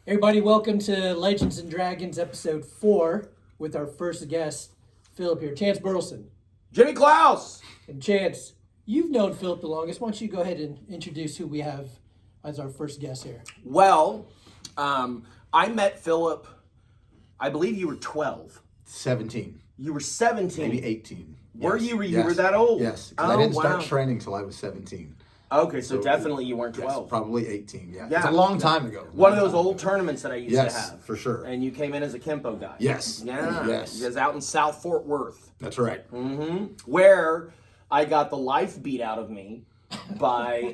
Everybody, welcome to Legends and Dragons episode 4 with our first guest, Phillip here. Chance Burleson. Jimmy Klaus! And Chance, you've known Phillip the longest. Why don't you go ahead and introduce who we have as our first guest here? Well, I met Phillip, I believe you were 12. 17. You were 17. Maybe 18. Were Yes. you? You Yes. were that old? Yes, because I didn't wow. start training till I was 17. Okay, so definitely you weren't 12. Yes, probably 18, yeah. Yeah. It's a long time ago. One of those old tournaments that I used to Yes, have. for sure. And you came in as a Kempo guy. Yes. Yeah. Yes. You was out in South Fort Worth. That's right. Where I got the life beat out of me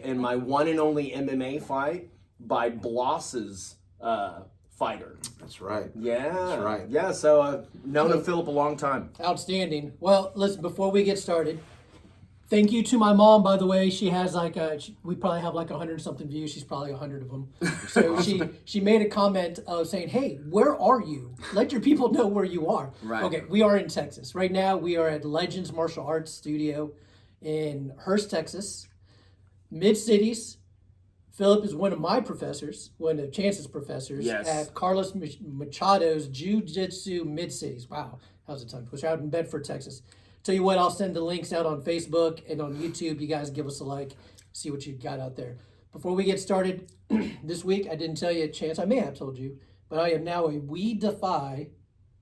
in my one and only MMA fight by Bloss's fighter. That's right. Yeah. That's right. Yeah, so I've known Phillip a long time. Outstanding. Well, listen, before we get started, thank you to my mom, by the way. She has we probably have like 100-something views. She's probably 100 of them. So she made a comment of saying, hey, where are you? Let your people know where you are. Right. Okay, we are in Texas. Right now, we are at Legends Martial Arts Studio in Hurst, Texas. Mid-Cities. Phillip is one of my professors, one of Chance's professors at Carlos Machado's Jiujitsu Mid-Cities. Wow, that was a tongue twister. Out in Bedford, Texas. Tell you what, I'll send the links out on Facebook and on YouTube. You guys give us a like, see what you got out there. Before we get started, this week, I didn't tell you, Chance, I may have told you, but I am now a We Defy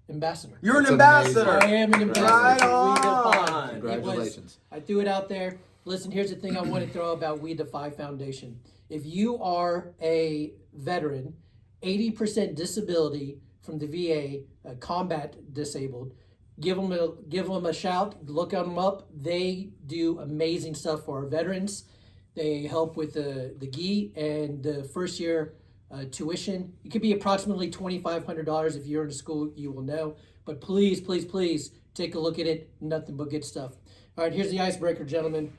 ambassador. You're an That's ambassador. amazing. I am an ambassador. Right for We Defy. on. Congratulations. I threw it out there. Listen, here's the thing I want to throw about We Defy Foundation. If you are a veteran, 80% disability from the VA, combat disabled, give them a shout. Look them up. They do amazing stuff for our veterans. They help with the gi and the first year tuition. It could be approximately $2,500. If you're in a school, you will know. But please, please, please take a look at it. Nothing but good stuff. All right, here's the icebreaker, gentlemen.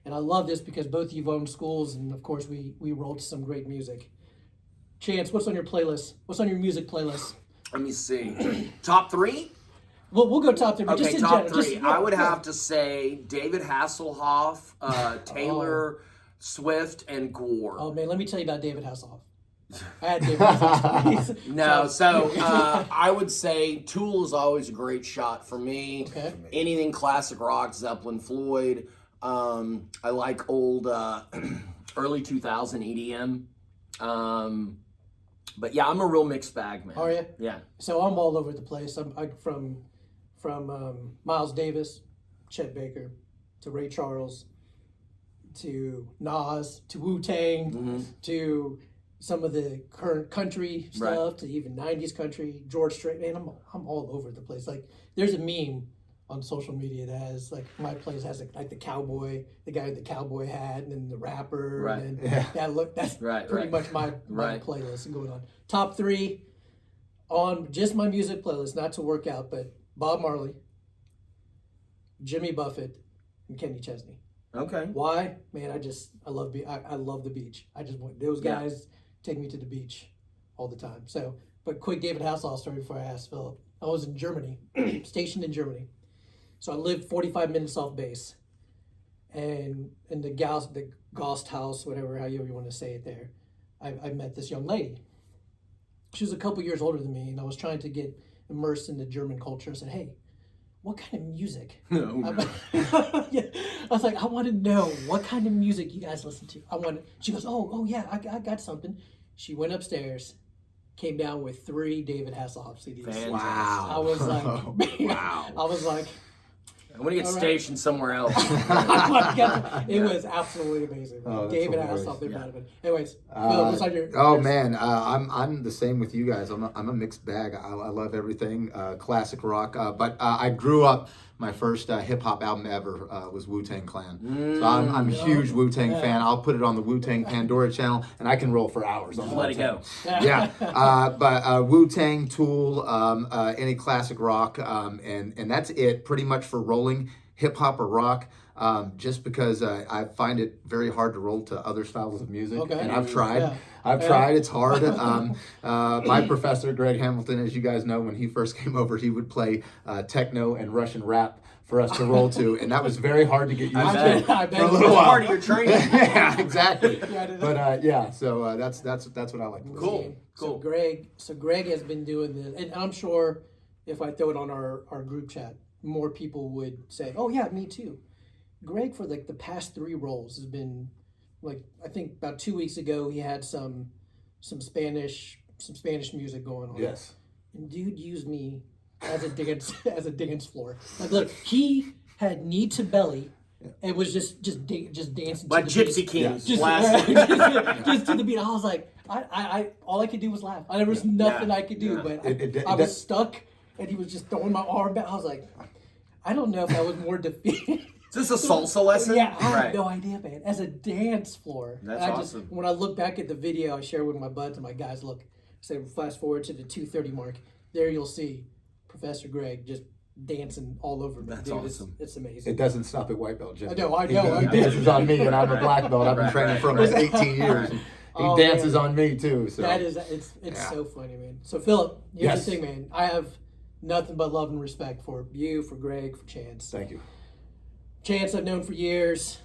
And I love this because both of you own schools, and of course we rolled to some great music. Chance, what's on your playlist? What's on your music playlist? Let me see. Top 3? Well, we'll go top 3, but Okay, just in top general. 3. I would have to say David Hasselhoff, Taylor Swift, and Gore. Oh man, let me tell you about David Hasselhoff. I had David Hasselhoff. No, so I would say Tool is always a great shot for me. Okay. Anything classic rock, Zeppelin, Floyd. I like old early 2000 EDM. But yeah, I'm a real mixed bag, man. Are you? Yeah. So I'm all over the place. I'm from Miles Davis, Chet Baker, to Ray Charles, to Nas, to Wu-Tang, to some of the current country stuff, to even 90s country, George Strait. Man, I'm all over the place. Like, there's a meme on social media that has, like, my place has like the cowboy, the guy with the cowboy hat, and then the rapper, and then that's pretty much my playlist going on. Top 3 on just my music playlist, not to work out, but Bob Marley, Jimmy Buffett, and Kenny Chesney. Okay. Why? Man, I love the beach. I just want those guys take me to the beach all the time. So, but quick David Hasselhoff story before I asked Phillip. I was in Germany, stationed in Germany. So I lived 45 minutes off base, and in the Gast house, whatever, however you want to say it there, I met this young lady. She was a couple years older than me, and I was trying to get immersed in the German culture. I said, hey, what kind of music? I was like, I want to know what kind of music you guys listen to. She goes, oh yeah, I got something. She went upstairs, came down with 3 David Hasselhoff CDs. Fantastic. Wow. I was like, wow. I was like, I'm going to get stationed somewhere else. it was absolutely amazing. Oh, David hilarious. Hasselhoff, they're of it. Anyways, Phil, what's on your... Man, I'm the same with you guys. I'm a mixed bag. I love everything, classic rock. But I grew up. My first hip hop album ever was Wu-Tang Clan. So I'm a huge Wu-Tang fan. I'll put it on the Wu-Tang Pandora channel, and I can roll for hours on Let it go. Yeah, but Wu-Tang, Tool, any classic rock, and that's it pretty much for rolling hip hop or rock. just because I find it very hard to roll to other styles of music. Okay. And I've tried. Yeah. I've tried. It's hard. My professor, Greg Hamilton, as you guys know, when he first came over, he would play techno and Russian rap for us to roll to, and that was very hard to get used to I bet for a it little was. while. Part of your training. Yeah, exactly. Yeah, I did But so that's what I like to do. Cool. So Greg has been doing this, and I'm sure if I throw it on our group chat, more people would say, "Oh yeah, me too." Greg, for like the past 3 rolls, has been like, I think about 2 weeks ago he had some Spanish music going on. Yes. And dude used me as a dance floor. Like, look, he had knee to belly. And was just dancing Like to the Gypsy beat. Kings. Just, Classic. just to the beat. I was like, I all I could do was laugh. There was nothing I could do, but I was stuck, and he was just throwing my arm back. I was like, I don't know if I was more defeated. Is this a salsa lesson? Yeah, I Right. have no idea, man. As a dance floor. That's and awesome. When I look back at the video I share with my buds and my guys, look, say fast forward to the 2:30 mark. There you'll see Professor Greg just dancing all over me. That's Dude, awesome. It's amazing. It doesn't stop at white belt, Jim. I know. He dances on me, and I'm a black belt. I've been training for almost 18 years. And Oh, he dances man. on me too. So That is, it's Yeah. so funny, man. So Phillip, here's Yes. the thing, man. I have nothing but love and respect for you, for Greg, for Chance. thank you. Chance I've known for years.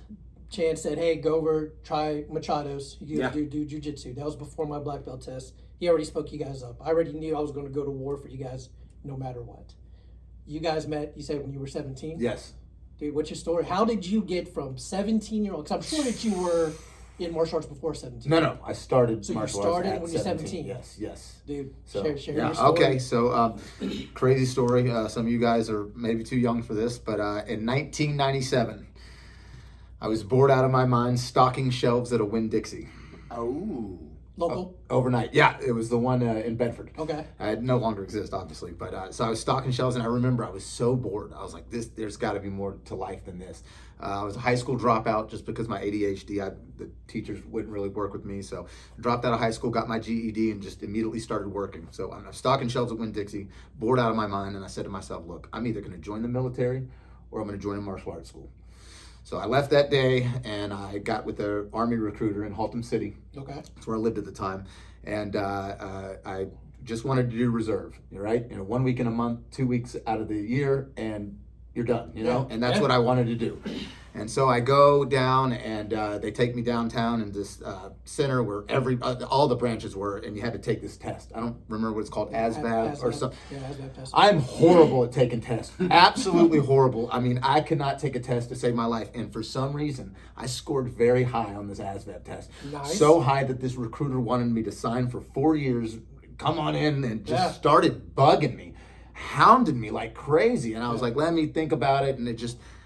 Chance said, "Hey, go over, try Machado's. You Yeah. do Jiujitsu." That was before my black belt test. He already spoke you guys up. I already knew I was going to go to war for you guys, no matter what. You guys met, you said, when you were 17? Yes. Dude, what's your story? How did you get from 17-year-old? Because I'm sure that you were in martial arts before 17. No. I started So you martial started arts at when you're 17? Yes. Dude, So, share yeah, your story. okay. So, crazy story. Some of you guys are maybe too young for this, but in 1997, I was bored out of my mind stocking shelves at a Winn-Dixie. Oh. Local? Overnight. Yeah, it was the one in Bedford. Okay. It no longer exists, obviously. But so I was stocking shelves, and I remember I was so bored. I was like, there's got to be more to life than this. I was a high school dropout just because my ADHD, the teachers wouldn't really work with me. So I dropped out of high school, got my GED, and just immediately started working. So I'm stocking shelves at Winn-Dixie, bored out of my mind, and I said to myself, look, I'm either going to join the military or I'm going to join a martial arts school. So I left that day, and I got with the Army recruiter in Haltom City. Okay. That's where I lived at the time. And I just wanted to do reserve, right? 1 week in a month, 2 weeks out of the year, and you're done, Yeah. And that's Yeah. what I wanted to do. And so I go down, and they take me downtown in this center where all the branches were, and you had to take this test. I don't remember what it's called, ASVAB or something. Yeah, ASVAB test. I'm horrible at taking tests. Absolutely horrible. I mean, I could not take a test to save my life. And for some reason, I scored very high on this ASVAB test. Nice. So high that this recruiter wanted me to sign for 4 years, come on in, and just Yeah. started bugging me, hounded me like crazy. And I was like, let me think about it. And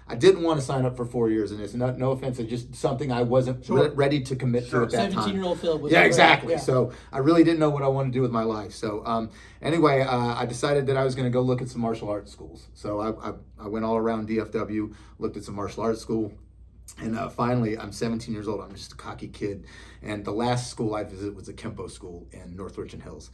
I didn't want to sign up for 4 years. And it's no offense, it's just something I wasn't ready to commit to at that time. 17-year-old Phil was Yeah, ready. exactly. Yeah. So I really didn't know what I wanted to do with my life. So anyway, I decided that I was going to go look at some martial arts schools. So I went all around DFW, looked at some martial arts school. And finally, I'm 17 years old. I'm just a cocky kid. And the last school I visited was a Kempo school in North Richland Hills.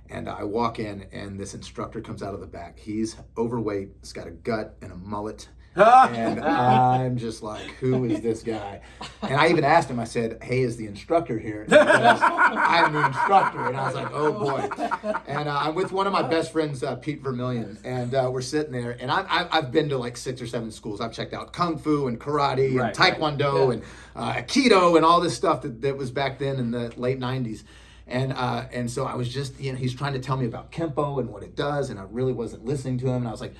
And I walk in, and this instructor comes out of the back. He's overweight. He's got a gut and a mullet. And I'm just like, who is this guy? And I even asked him, I said, hey, is the instructor here? And he goes, I'm the instructor. And I was like, oh boy. And I'm with one of my best friends, Pete Vermillion. And we're sitting there. And I've been to like 6 or 7 schools. I've checked out Kung Fu and Karate and Taekwondo and Aikido and all this stuff that was back then in the late 90s. And so I was just, he's trying to tell me about Kempo and what it does. And I really wasn't listening to him. And I was like,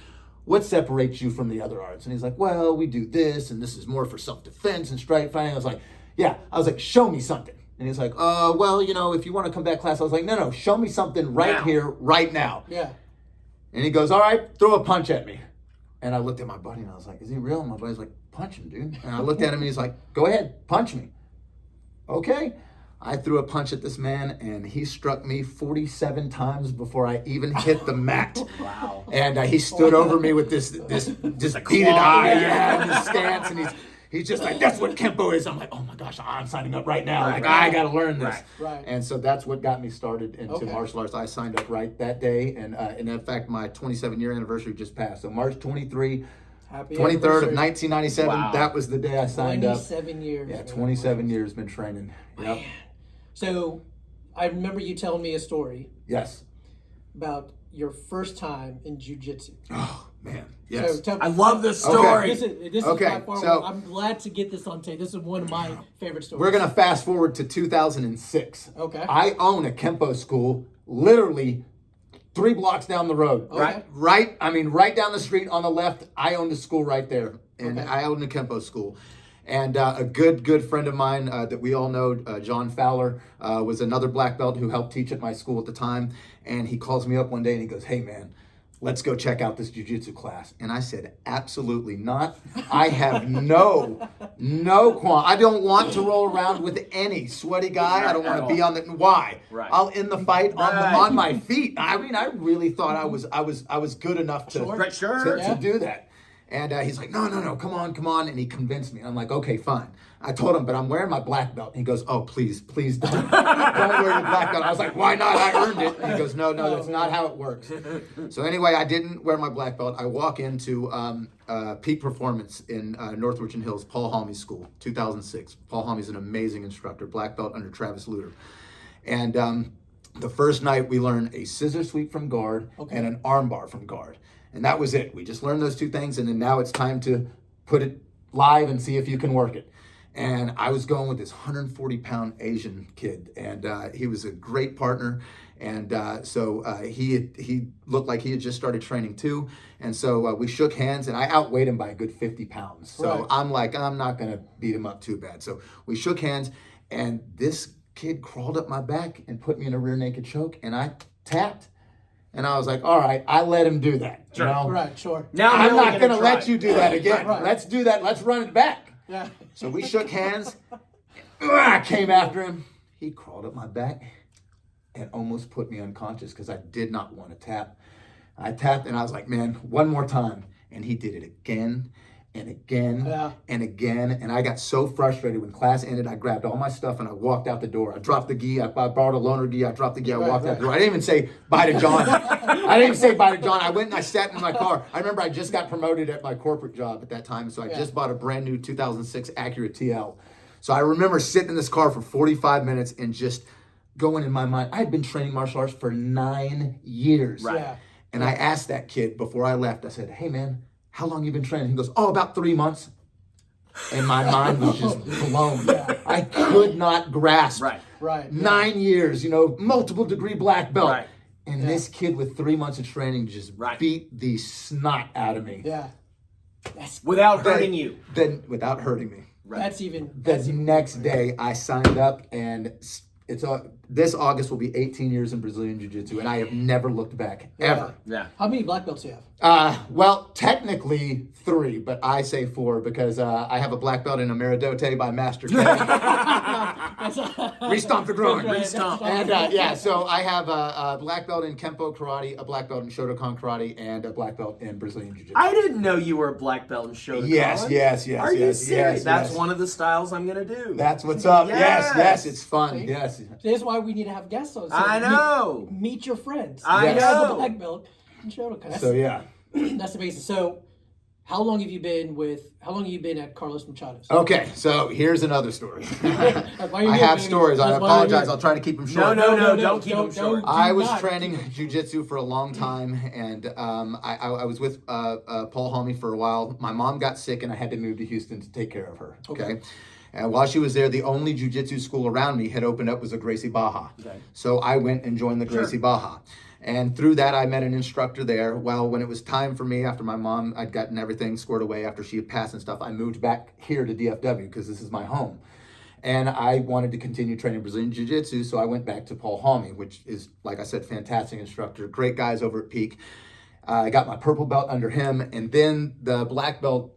what separates you from the other arts? And he's like, well, we do this, and this is more for self-defense and strike fighting. I was like, yeah. I was like, show me something. And he's like, well, if you want to come back class. I was like, no, show me something right here, right now. Yeah. And he goes, all right, throw a punch at me. And I looked at my buddy, and I was like, is he real? And my buddy's like, punch him, dude. And I looked at him, and he's like, go ahead, punch me. Okay. I threw a punch at this man, and he struck me 47 times before I even hit the mat. Wow. And he stood over me with this beaded eye, and his stance, and he's just like, that's what Kempo is. I'm like, oh my gosh, I'm signing up right now. I got to learn this. Right. And so that's what got me started into Okay. martial arts. I signed up right that day, and in fact, my 27-year anniversary just passed. So March 23, Happy 23rd anniversary. of 1997. Wow. That was the day I signed up. 27 years. Yeah, man. 27 years been training. Yep. Man. So, I remember you telling me a story Yes. about your first time in jiu-jitsu. Oh man. Yes. So tell, I love this Okay. story. This is Okay, by far so- I'm glad to get this on tape. This is one of my favorite stories. We're gonna fast forward to 2006. Okay. I own a Kempo school, literally 3 blocks down the road. Okay. Right down the street on the left. I owned a school right there, and Okay. I owned a Kempo school. And a good friend of mine that we all know, John Fowler, was another black belt who helped teach at my school at the time. And he calls me up one day and he goes, "Hey man, let's go check out this jiu-jitsu class." And I said, "Absolutely not. I have no I don't want to roll around with any sweaty guy. I don't want to be on the why. Right. I'll end the fight Right. on my feet." I mean, I really thought I was good enough to Sure. Right, sure. to do that. And he's like, no, come on. And he convinced me. I'm like, okay, fine. I told him, but I'm wearing my black belt. And he goes, "Oh, please don't. Don't wear your black belt." I was like, "Why not? I earned it." And he goes, no, that's not how it works. So anyway, I didn't wear my black belt. I walk into Peak Performance in North Richmond Hills, Paul Halmey's school, 2006. Paul Halmey's an amazing instructor, black belt under Travis Luter. And the first night we learned a scissor sweep from guard and an arm bar from guard. And that was it. We just learned those 2 things, and then now it's time to put it live and see if you can work it. And I was going with this 140-pound Asian kid, and he was a great partner. And so he looked like he had just started training too. And so we shook hands, and I outweighed him by a good 50 pounds. So Right. I'm like, I'm not going to beat him up too bad. So we shook hands, and this kid crawled up my back and put me in a rear naked choke, and I tapped. And I was like, all right, I let him do that. Sure. You know? Right, sure. Now I'm really not going to try. let you do that again. Right. Let's do that. Let's run it back. Yeah. So we shook hands. I came after him. He crawled up my back and almost put me unconscious because I did not want to tap. I tapped and I was like, man, one more time. And he did it again and again and again. And I got so frustrated when class ended. I grabbed all my stuff and I walked out the door. I dropped the gi. I borrowed a loaner gi. I dropped the gi. I walked out the door. I didn't even say bye to John. I went and I sat in my car. I remember I just got promoted at my corporate job at that time. So I just bought a brand new 2006 Acura TL. So I remember sitting in this car for 45 minutes and just going in my mind. I had been training martial arts for 9 years. Right. Yeah. And I asked that kid before I left, I said, "Hey man, how long you been training?" He goes, "Oh, about 3 months." And my mind was just blown. I could not grasp. Right. Right. 9 years, multiple degree black belt. Right. And this kid with 3 months of training just beat the snot out of me. Yeah. Without hurting you. Then without hurting me. Right. That's even. The next day I signed up, and this August will be 18 years in Brazilian Jiu-Jitsu, and I have never looked back, ever. Yeah. How many black belts do you have? Well, technically 3, but I say 4 because I have a black belt in Amiradote by Master K. Restomp the groin. Restomp. And so I have a black belt in Kempo Karate, a black belt in Shotokan Karate, and a black belt in Brazilian Jiu-Jitsu. I didn't know you were a black belt in Shotokan. Yes. Are you serious? That's yes. one of the styles I'm going to do. That's what's up. Yes. Yes, it's fun. See? Yes. That's why we need to have guests on. So I know. Meet your friends. I You have a know. black belt in Shotokan. So yeah. That's amazing. So, how long have you been at Carlos Machado's? Okay, so here's another story. Why are you I here, have baby? stories. I That's why you're apologize. here. I'll try to keep them short. No, don't keep them short. I do was not. training jiu-jitsu for a long time, and I was with Paul Halmey for a while. My mom got sick, and I had to move to Houston to take care of her. Okay. And while she was there, the only jiu-jitsu school around me had opened up was a Gracie Baja. Okay. So I went and joined the Gracie Baja. And through that, I met an instructor there. Well, when it was time for me, after my mom, I'd gotten everything squared away after she had passed and stuff, I moved back here to DFW because this is my home. And I wanted to continue training Brazilian Jiu-Jitsu, so I went back to Paul Halmey, which is, like I said, fantastic instructor, great guys over at Peak. I got my purple belt under him, and then the black belt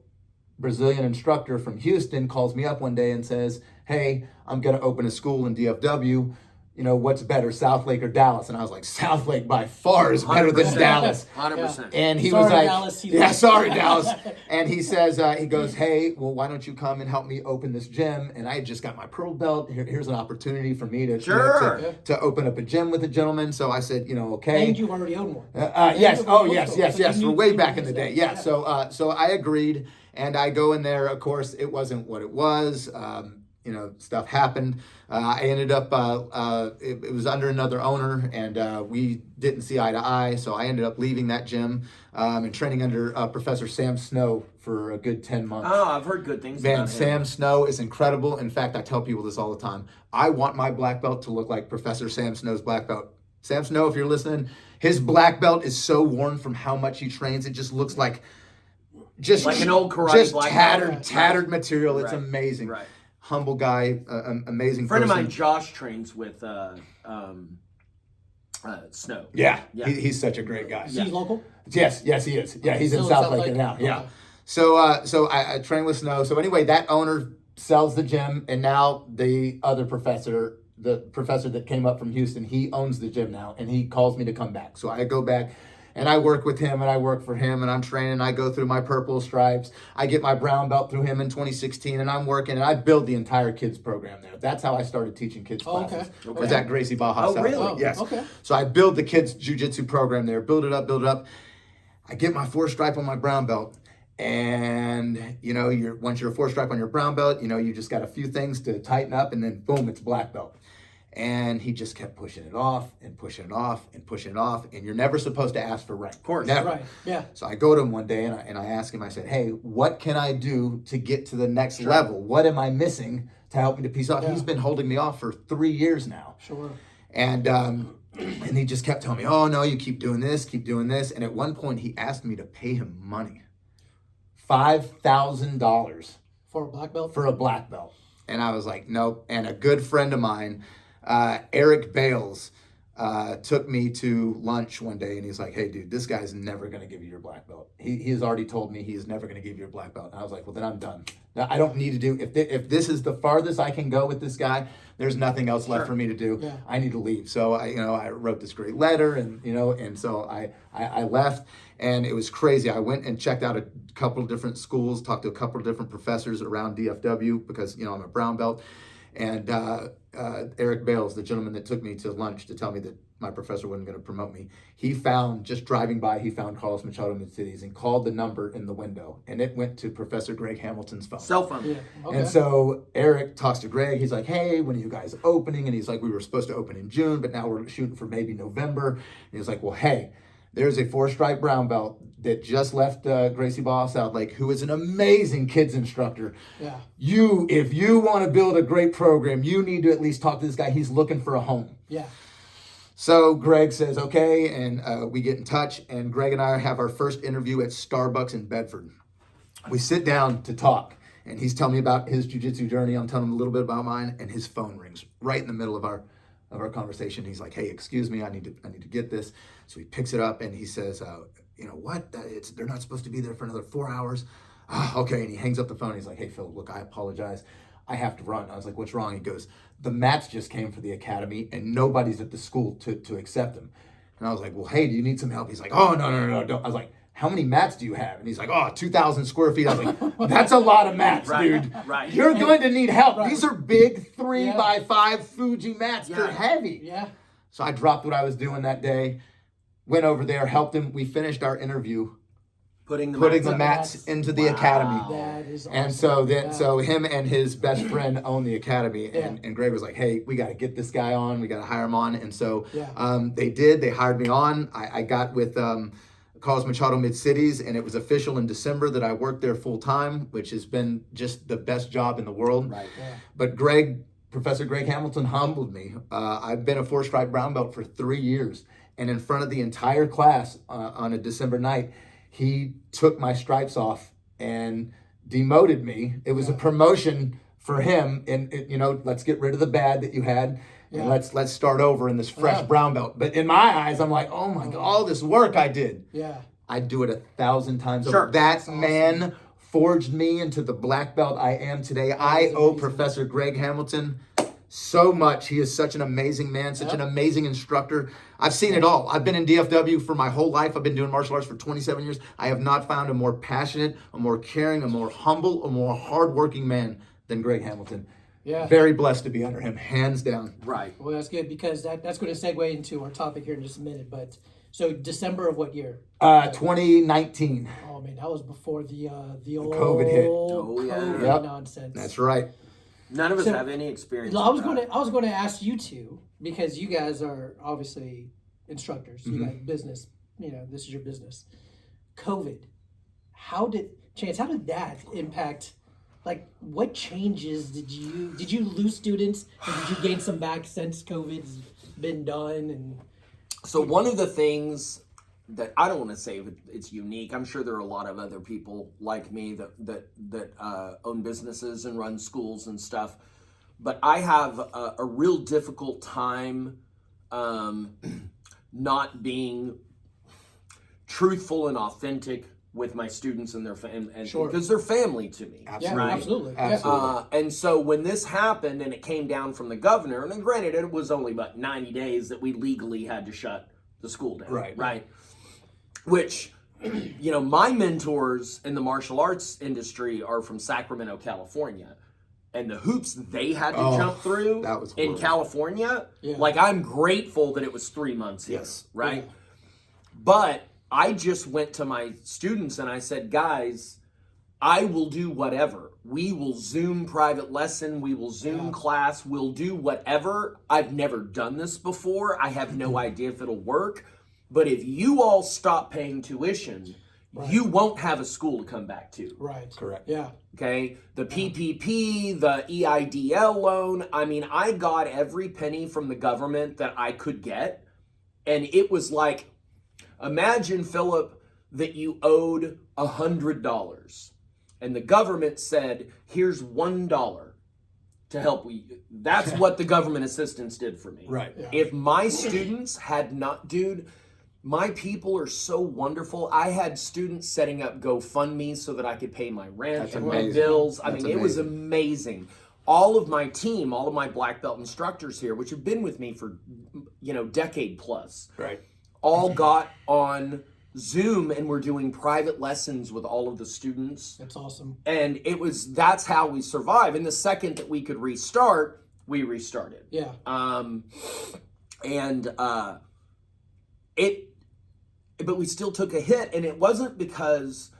Brazilian instructor from Houston calls me up one day and says, "Hey, I'm going to open a school in DFW. what's better, South Lake or Dallas? And I was like, South Lake by far is better than 100%. Dallas. 100%. And he Sorry, was like, Dallas, yeah, sorry, Dallas. And he says, he goes, hey, well, why don't you come and help me open this gym? And I had just got my pearl belt. Here's an opportunity for me to, Sure. to open up a gym with a gentleman. So I said, okay. And you already owned one. Yes. Oh, yes. So For way back in the day. Yeah. So I agreed, and I go in there. Of course, it wasn't what it was. Stuff happened. I ended up, it was under another owner, and we didn't see eye to eye. So I ended up leaving that gym and training under Professor Sam Snow for a good 10 months. Oh, I've heard good things about him. Sam Snow is incredible. In fact, I tell people this all the time. I want my black belt to look like Professor Sam Snow's black belt. Sam Snow, if you're listening, his black belt is so worn from how much he trains. It just looks like an old karate black belt. tattered material. It's Right. amazing. Right. Humble guy, amazing Friend person. of mine, Josh, trains with Snow. Yeah, Yeah. He's such a great guy. Is he local? Yes, he is. Yeah, he's in Still South Lake now. Yeah. Okay. So I train with Snow. So anyway, that owner sells the gym, and now the other professor, the professor that came up from Houston, he owns the gym now, and he calls me to come back. So I go back, and I work with him, and I work for him, and I'm training. I go through my purple stripes. I get my brown belt through him in 2016, and I'm working, and I build the entire kids program there. That's how I started teaching kids classes. Okay. Was at Gracie Baja Oh, South really? Lake. Yes. Okay. So I build the kids jiu-jitsu program there, build it up. I get my 4-stripe on my brown belt. And once you're a 4-stripe on your brown belt, you just got a few things to tighten up, and then boom, it's black belt. And he just kept pushing it off and pushing it off and pushing it off. And you're never supposed to ask for rank. Of course. Never. Right. Yeah. So I go to him one day and I ask him, I said, hey, what can I do to get to the next level? What am I missing to help me to piece off? Yeah. He's been holding me off for 3 years now. Sure. And he just kept telling me, oh no, you keep doing this. And at one point he asked me to pay him money. $5,000 For a black belt? for a black belt. And I was like, nope. And a good friend of mine, Eric Bales, took me to lunch one day, and he's like, hey dude, this guy's never going to give you your black belt. He has already told me he is never going to give you your black belt. And I was like, well, then I'm done. Now, I don't need to do, if this is the farthest I can go with this guy, there's nothing else left for me to do. Yeah. I need to leave. So I wrote this great letter, and so I left, and it was crazy. I went and checked out a couple of different schools, talked to a couple of different professors around DFW because, I'm a brown belt. And Eric Bales, the gentleman that took me to lunch to tell me that my professor wasn't going to promote me, just driving by, he found Carlos Machado Mid-Cities and called the number in the window. And it went to Professor Greg Hamilton's phone. Cell phone. Yeah. Okay. And so Eric talks to Greg. He's like, hey, when are you guys opening? And he's like, we were supposed to open in June, but now we're shooting for maybe November. And he's like, well, hey, there's a 4-stripe brown belt that just left Gracie Baja South Lake, who is an amazing kids instructor. Yeah. If you want to build a great program, you need to at least talk to this guy. He's looking for a home. Yeah. So Greg says, okay, and we get in touch, and Greg and I have our first interview at Starbucks in Bedford. We sit down to talk, and he's telling me about his jiu-jitsu journey. I'm telling him a little bit about mine, and his phone rings right in the middle of our conversation. He's like, hey, excuse me, I need to get this. So he picks it up, and he says, what? They're not supposed to be there for another 4 hours. Okay, and he hangs up the phone. He's like, hey, Phil, look, I apologize. I have to run. I was like, what's wrong? He goes, the mats just came for the academy, and nobody's at the school to accept them. And I was like, well, hey, do you need some help? He's like, oh, no, don't. I was like, how many mats do you have? And he's like, 2,000 square feet. I was like, that's a lot of mats, dude. Right. You're going to need help. Right. These are big 3x5 Fuji mats. Yeah. They're heavy. Yeah. So I dropped what I was doing that day, went over there, helped him. We finished our interview, Putting the mats into the academy. That is awesome. And so then, Yeah. so him and his best friend own the academy, and Greg was like, "Hey, we got to get this guy on. We got to hire him on." And so they did. They hired me on. I got with Carlos Machado Mid-Cities, and it was official in December that I worked there full time, which has been just the best job in the world. Right. Yeah. But Professor Greg Hamilton humbled me. I've been a 4-stripe brown belt for 3 years, and in front of the entire class on a December night, he took my stripes off and demoted me. It was a promotion for him, and let's get rid of the bad that you had, and let's start over in this fresh brown belt. But in my eyes, I'm like, oh my God, all this work I did. Yeah. I'd do it 1,000 times Sure. over. That man forged me into the black belt I am today. I owe Professor Greg Hamilton so much. He is such an amazing man, such an amazing instructor. I've seen it all. I've been in DFW for my whole life. I've been doing martial arts for 27 years. I have not found a more passionate, a more caring, a more humble, a more hardworking man than Greg Hamilton. Yeah. Very blessed to be under him, hands down. Right. Well, that's good because that's going to segue into our topic here in just a minute. But so December of what year? 2019. Oh man, that was before the old COVID hit. Oh, yeah. COVID Yep. nonsense. That's right. None of us So, have any experience. I was with that. going to ask you two because you guys are obviously instructors. You got business. You know, this is your business. COVID. How did that impact? Like, what changes did you lose students, and did you gain some back since COVID's been done? And So one of the things that I don't want to say it's unique. I'm sure there are a lot of other people like me that own businesses and run schools and stuff. But I have a real difficult time not being truthful and authentic with my students and their and Sure. because they're family to me. yeah, Right. absolutely. Absolutely. And so when this happened and it came down from the governor, and then granted it was only about 90 days that we legally had to shut the school down. Right. Which, you know, my mentors in the martial arts industry are from Sacramento, California. And the hoops they had to jump through that was in horrible. California, Yeah. like I'm grateful that it was 3 months here, Yes. right? Yeah. But I just went to my students and I said, guys, I will do whatever. We will Zoom private lesson. We will Zoom class. We'll do whatever. I've never done this before. I have no idea if it'll work. But if you all stop paying tuition, you won't have a school to come back to. Right. Correct. Yeah. Okay, the PPP, the EIDL loan. I mean, I got every penny from the government that I could get. And it was like, imagine, Phillip, that you owed $100 and the government said, here's $1 to help you. That's what the government assistance did for me. Right. Yeah. If my students had not, dude, my people are so wonderful. I had students setting up GoFundMe so that I could pay my rent That's and my amazing. bills. I That's mean, it was amazing. amazing. All of my team, all of my black belt instructors here, which have been with me for, you know, decade plus, Right. all got on Zoom and were doing private lessons with all of the students. That's awesome. And that's how we survive. And the second that we could restart, we restarted. Yeah. But we still took a hit, and it wasn't because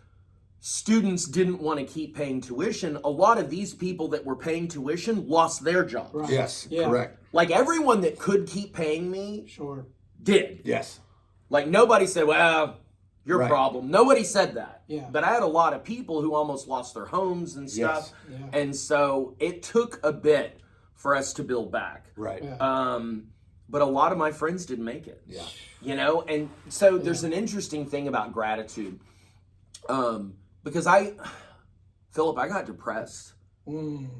students didn't want to keep paying tuition. A lot of these people that were paying tuition lost their jobs. Right. Yes. Yeah. Correct. Like everyone that could keep paying me Sure. did. Yes. Like nobody said, well, your Right. problem. Nobody said that. Yeah. But I had a lot of people who almost lost their homes and stuff. Yes. Yeah. And so it took a bit for us to build back. Right. Yeah. But a lot of my friends didn't make it. Yeah. You know, and so there's an interesting thing about gratitude. Because Phillip, I got depressed when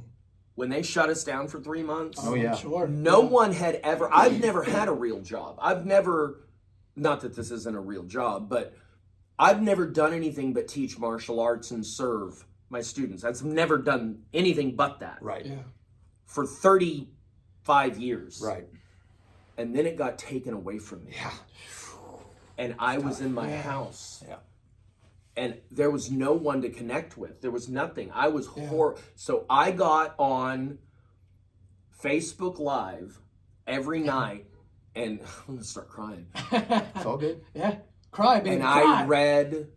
they shut us down for 3 months. Oh, yeah. Sure. No one had ever, I've never had a real job. I've never, not that this isn't a real job, but I've never done anything but teach martial arts and serve my students. I've never done anything but that. Right. Yeah. For 35 years. Right. And then it got taken away from me. Yeah. And I was in my house. Yeah. And there was no one to connect with. There was nothing. I was So I got on Facebook Live every night, and I'm gonna start crying. It's all good. Yeah. Cry, baby. And cry. I read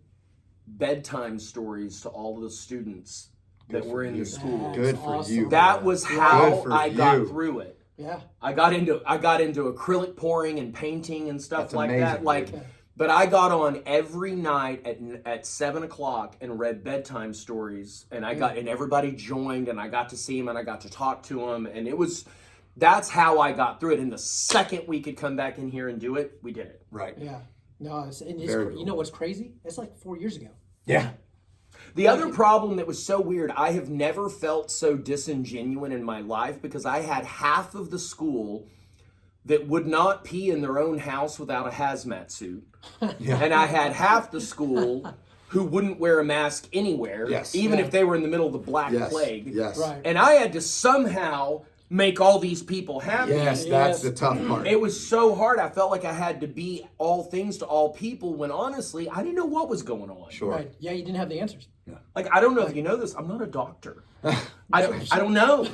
bedtime stories to all the students that were in the school. That's Good for awesome. you. That was how Good for I got you. through it. Yeah. I got into acrylic pouring and painting and stuff That's like amazing, that. Like, dude. but I got on every night at 7:00 and read bedtime stories, and and everybody joined, and I got to see them, and I got to talk to them, and that's how I got through it. And the second we could come back in here and do it, we did it. Right. Yeah. No, Very you know what's crazy? It's like 4 years ago. Yeah. The other problem that was so weird, I have never felt so disingenuous in my life because I had half of the school that would not pee in their own house without a hazmat suit. Yeah. And I had half the school who wouldn't wear a mask anywhere, Yes. even Yeah. if they were in the middle of the Black Yes. Plague. Yes. Right. And I had to somehow make all these people happy. Yes, that's the tough part. It was so hard. I felt like I had to be all things to all people when honestly, I didn't know what was going on. Sure. Right. Yeah, you didn't have the answers. Like, I don't know if you know this, I'm not a doctor. I don't know.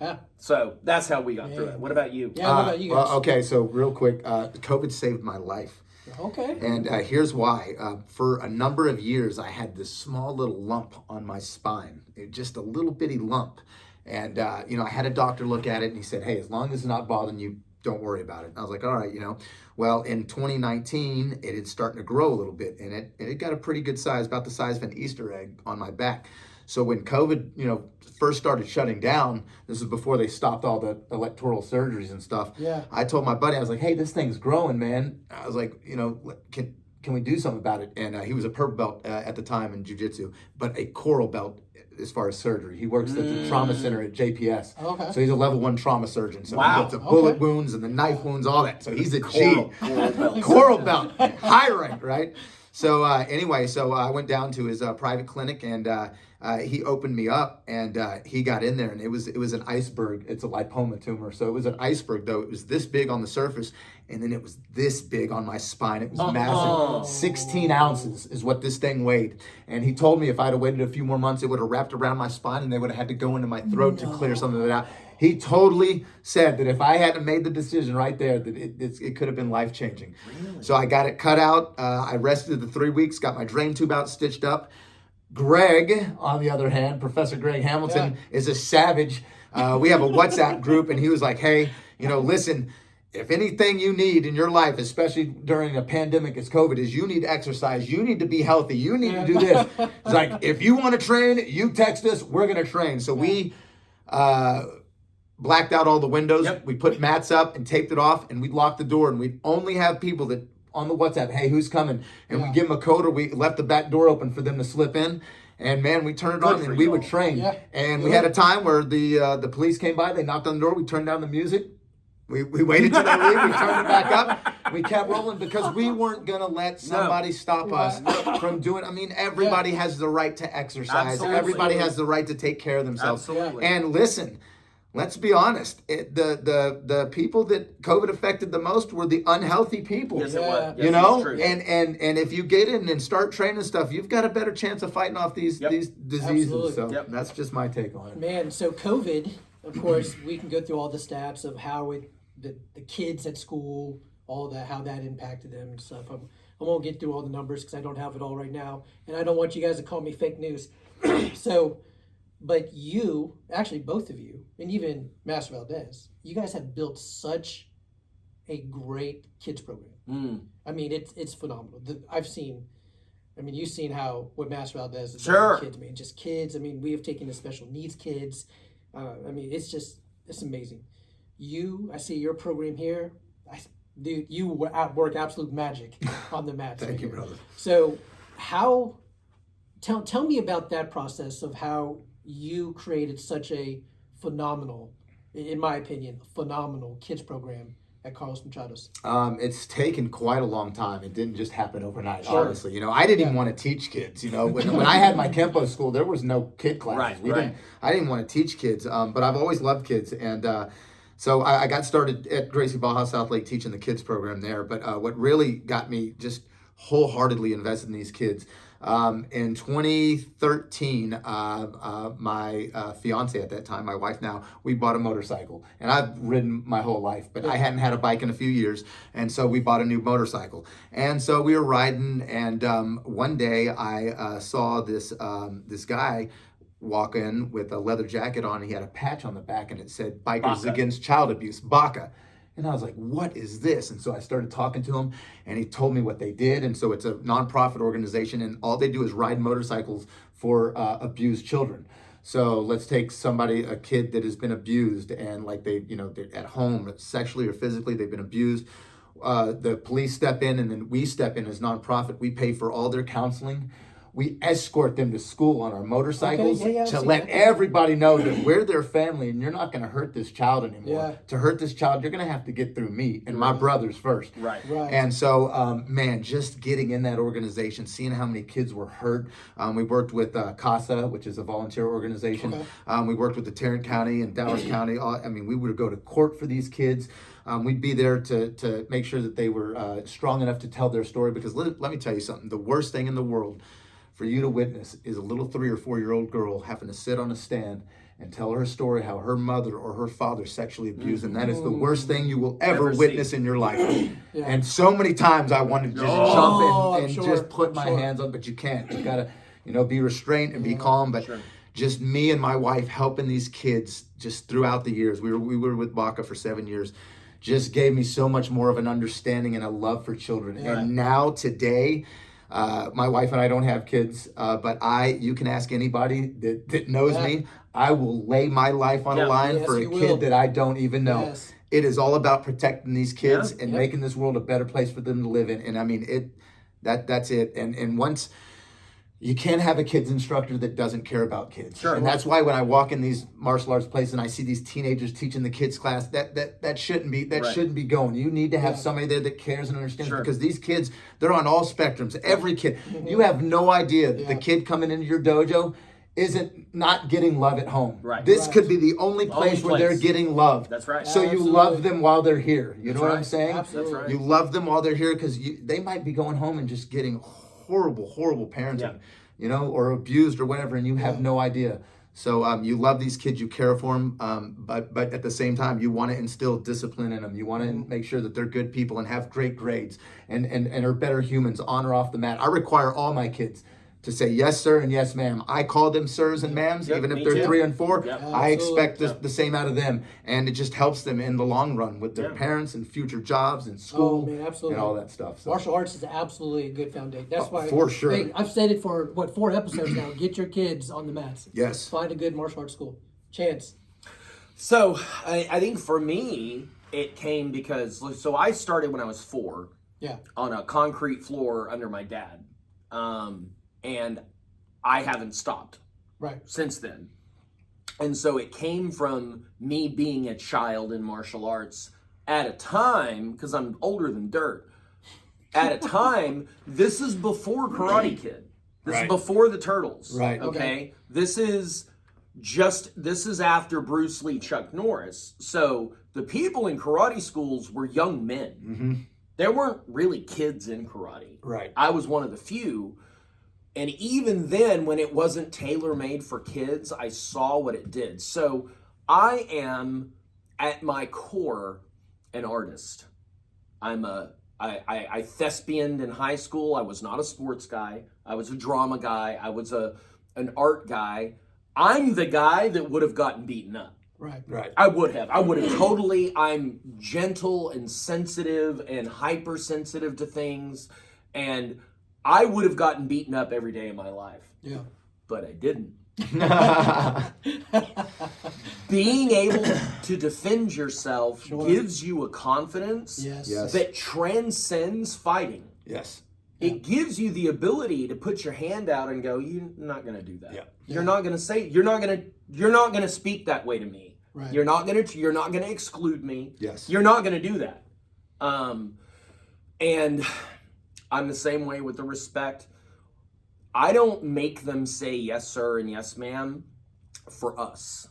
Yeah. So that's how we got through it. What about you? Yeah, what about you guys? Well, okay, so real quick, COVID saved my life. Okay. And here's why. For a number of years, I had this small little lump on my spine, just a little bitty lump. And, I had a doctor look at it and he said, hey, as long as it's not bothering you, don't worry about it. And I was like, all right, Well, in 2019, it had starting to grow a little bit and it got a pretty good size, about the size of an Easter egg on my back. So when COVID, first started shutting down, this was before they stopped all the electoral surgeries and stuff. Yeah. I told my buddy, I was like, hey, this thing's growing, man. I was like, can we do something about it? And he was a purple belt at the time in Jiujitsu, but a coral belt as far as surgery. He works at the trauma center at JPS. Okay. So he's a level 1 trauma surgeon. So Wow. he does the bullet wounds and the knife wounds, all that. So he's a Coral G. belt. Coral belt. High rank, right? So anyway, I went down to his private clinic and he opened me up and he got in there and it was an iceberg. It's a lipoma tumor. So it was an iceberg though. It was this big on the surface and then it was this big on my spine. It was massive. 16 ounces is what this thing weighed. And he told me if I'd have waited a few more months, it would have wrapped around my spine and they would have had to go into my throat to clear something of it out. He totally said that if I hadn't made the decision right there, that it could have been life-changing. Really? So I got it cut out. I rested the 3 weeks, got my drain tube out, stitched up. Greg, on the other hand, Professor Greg Hamilton, is a savage. We have a WhatsApp group, and he was like, hey, listen, if anything you need in your life, especially during a pandemic as COVID, is you need exercise, you need to be healthy, you need to do this. It's like, if you want to train, you text us, we're going to train. So we blacked out all the windows. Yep. We put mats up and taped it off, and we'd lock the door, and we'd only have people that on the WhatsApp, hey, who's coming? And we give them a code, or we left the back door open for them to slip in. And man, we turned it on and we would train. Yeah. And we had a time where the police came by, they knocked on the door, we turned down the music. We waited till they leave, we turned it back up. We kept rolling because we weren't going to let somebody stop us from doing, everybody has the right to exercise. Absolutely. Everybody has the right to take care of themselves. Absolutely. And listen, let's be honest. The people that COVID affected the most were the unhealthy people. Yes, it was. You know, and if you get in and start training stuff, you've got a better chance of fighting off these diseases. Absolutely. So that's just my take on it. Man, so COVID, of course, we can go through all the stats of how the kids at school, all that, how that impacted them and stuff. I won't get through all the numbers because I don't have it all right now, and I don't want you guys to call me fake news. But you, actually both of you, and even Master Valdez, you guys have built such a great kids program. It's phenomenal. You've seen what Master Valdez has done with kids, man. Just kids. We have taken the special needs kids. It's amazing. I see your program here. You work absolute magic on the mats. Thank you, brother. So tell me about that process of how you created such a phenomenal, in my opinion, phenomenal kids program at Carlos Machado's. It's taken quite a long time. It didn't just happen overnight, honestly. I didn't even want to teach kids. When I had my Kempo school, there was no kid classes. I didn't want to teach kids, but I've always loved kids. And so I got started at Gracie Baja South Lake teaching the kids program there. But what really got me just wholeheartedly invested in these kids, in 2013, my fiance at that time, my wife now, we bought a motorcycle. And I've ridden my whole life, but I hadn't had a bike in a few years. And so we bought a new motorcycle. And so we were riding, and one day I saw this guy walk in with a leather jacket on. He had a patch on the back, and it said, Bikers BACA. Against Child Abuse, BACA. And I was like, what is this? And so I started talking to him, and he told me what they did. And so it's a nonprofit organization, and all they do is ride motorcycles for abused children. So let's take a kid that has been abused, and they're at home, sexually or physically, they've been abused. The police step in, and then we step in as nonprofit. We pay for all their counseling. we escort them to school on our motorcycles Okay, yeah, I've to seen let that. everybody know that we're their family and you're not going to hurt this child anymore. Yeah. To hurt this child, you're going to have to get through me and my brothers first. Right. Right. And so, man, just getting in that organization, seeing how many kids were hurt. We worked with CASA, which is a volunteer organization. Okay. We worked with the Tarrant County and Dallas County. We would go to court for these kids. We'd be there to make sure that they were strong enough to tell their story. Because let me tell you something, the worst thing in the world for you to witness is a little 3 or 4 year old girl having to sit on a stand and tell her story how her mother or her father sexually abused them. That is the worst thing you will ever witness in your life. Yeah. And so many times I wanted to just jump in and sure, just put my sure. hands on, but you can't. You gotta, be restrained and be calm. But just me and my wife helping these kids just throughout the years. We were with BACA for 7 years. Just gave me so much more of an understanding and a love for children. Yeah. And now today, my wife and I don't have kids, but you can ask anybody that knows me. I will lay my life on a line Yes, for a you kid will. that I don't even know. Yes. It is all about protecting these kids and Yep. making this world a better place for them to live in. And I mean, that's it. And once you can't have a kids instructor that doesn't care about kids. Sure. And that's why when I walk in these martial arts places and I see these teenagers teaching the kids class, that shouldn't be shouldn't be going. You need to have somebody there that cares and understands, because these kids, they're on all spectrums. Every kid, you have no idea that the kid coming into your dojo isn't not getting love at home. Right. This Right. could be the only place where they're getting love. That's right. So you Absolutely. love them while they're here. You know what I'm right. saying? Absolutely. That's right. You love them while they're here, because they might be going home and just getting horrible parenting, or abused or whatever, and you have no idea. So you love these kids, you care for them, but at the same time, you want to instill discipline in them. You want to make sure that they're good people and have great grades and are better humans on or off the mat. I require all my kids to say yes, sir, and yes, ma'am. I call them sirs and ma'ams, Yep, even if me they're too. 3 and 4. Yep. I expect Absolutely. the same out of them, and it just helps them in the long run with their parents and future jobs and school man, absolutely. and all that stuff. So. Martial arts is absolutely a good foundation. That's why, for sure. Hey, I've said it for 4 episodes now. Get your kids on the mats. Yes. Find a good martial arts school. Chance. So I think for me, it came because, so I started when I was 4 Yeah. on a concrete floor under my dad. And I haven't stopped Right. since then. And so it came from me being a child in martial arts at a time, because I'm older than dirt, at a time, this is before Karate Kid. This is before the Turtles. Right. Okay. This is after Bruce Lee, Chuck Norris. So the people in karate schools were young men. Mm-hmm. There weren't really kids in karate. Right. I was one of the few. And even then, when it wasn't tailor-made for kids, I saw what it did. So I am, at my core, an artist. I thespianed in high school. I was not a sports guy. I was a drama guy. I was an art guy. I'm the guy that would have gotten beaten up. Right. Right. I would have totally. I'm gentle and sensitive and hypersensitive to things, and I would have gotten beaten up every day of my life. Yeah. But I didn't. Being able to defend yourself gives you a confidence Yes. that transcends fighting. Yes. It gives you the ability to put your hand out and go, "You're not going to do that. Yeah. You're not going to say. You're not going to speak that way to me. Right. You're not going to exclude me. Yes. You're not going to do that." And I'm the same way with the respect. I don't make them say yes, sir, and yes, ma'am, for us.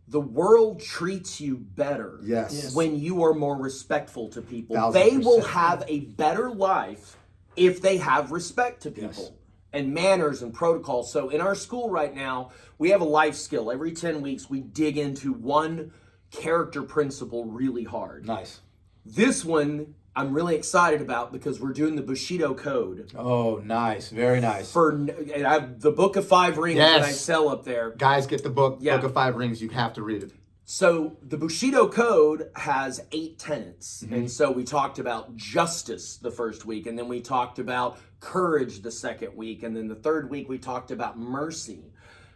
The world treats you better Yes. when you are more respectful to people. 1000%. They will have a better life if they have respect to people and manners and protocols. So in our school right now, we have a life skill. Every 10 weeks, we dig into one character principle really hard. Nice. This one I'm really excited about because we're doing the Bushido Code. Oh, nice. Very nice. And I have the Book of 5 Rings that I sell up there. Guys, get the book, Yeah. Book of 5 Rings. You have to read it. So the Bushido Code has 8 tenets. And so we talked about justice the first week, and then we talked about courage the second week, and then the third week we talked about mercy.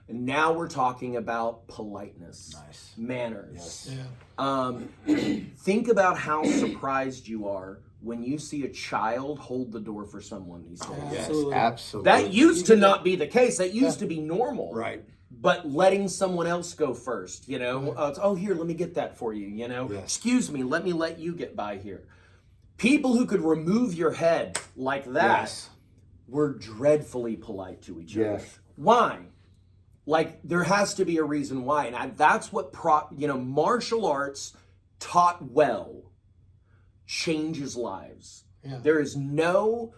And now we're talking about politeness, Nice. manners. Yeah. Think about how surprised you are when you see a child hold the door for someone these days. Yes, Absolutely. absolutely. That used to not be the case. That used to be normal. Right. But letting someone else go first, you know, oh, here, let me get that for you, you know. Yes. Excuse me, let me let you get by here. People who could remove your head like that Yes. were dreadfully polite to each other. Yes. Why? Like, there has to be a reason why. And that's what, martial arts taught well changes lives. Yeah. There is no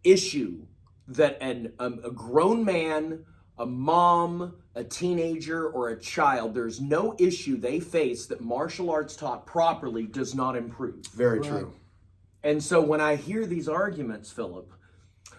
issue that a grown man, a mom, a teenager, or a child, there's no issue they face that martial arts taught properly does not improve. Very Right. true. And so when I hear these arguments, Philip,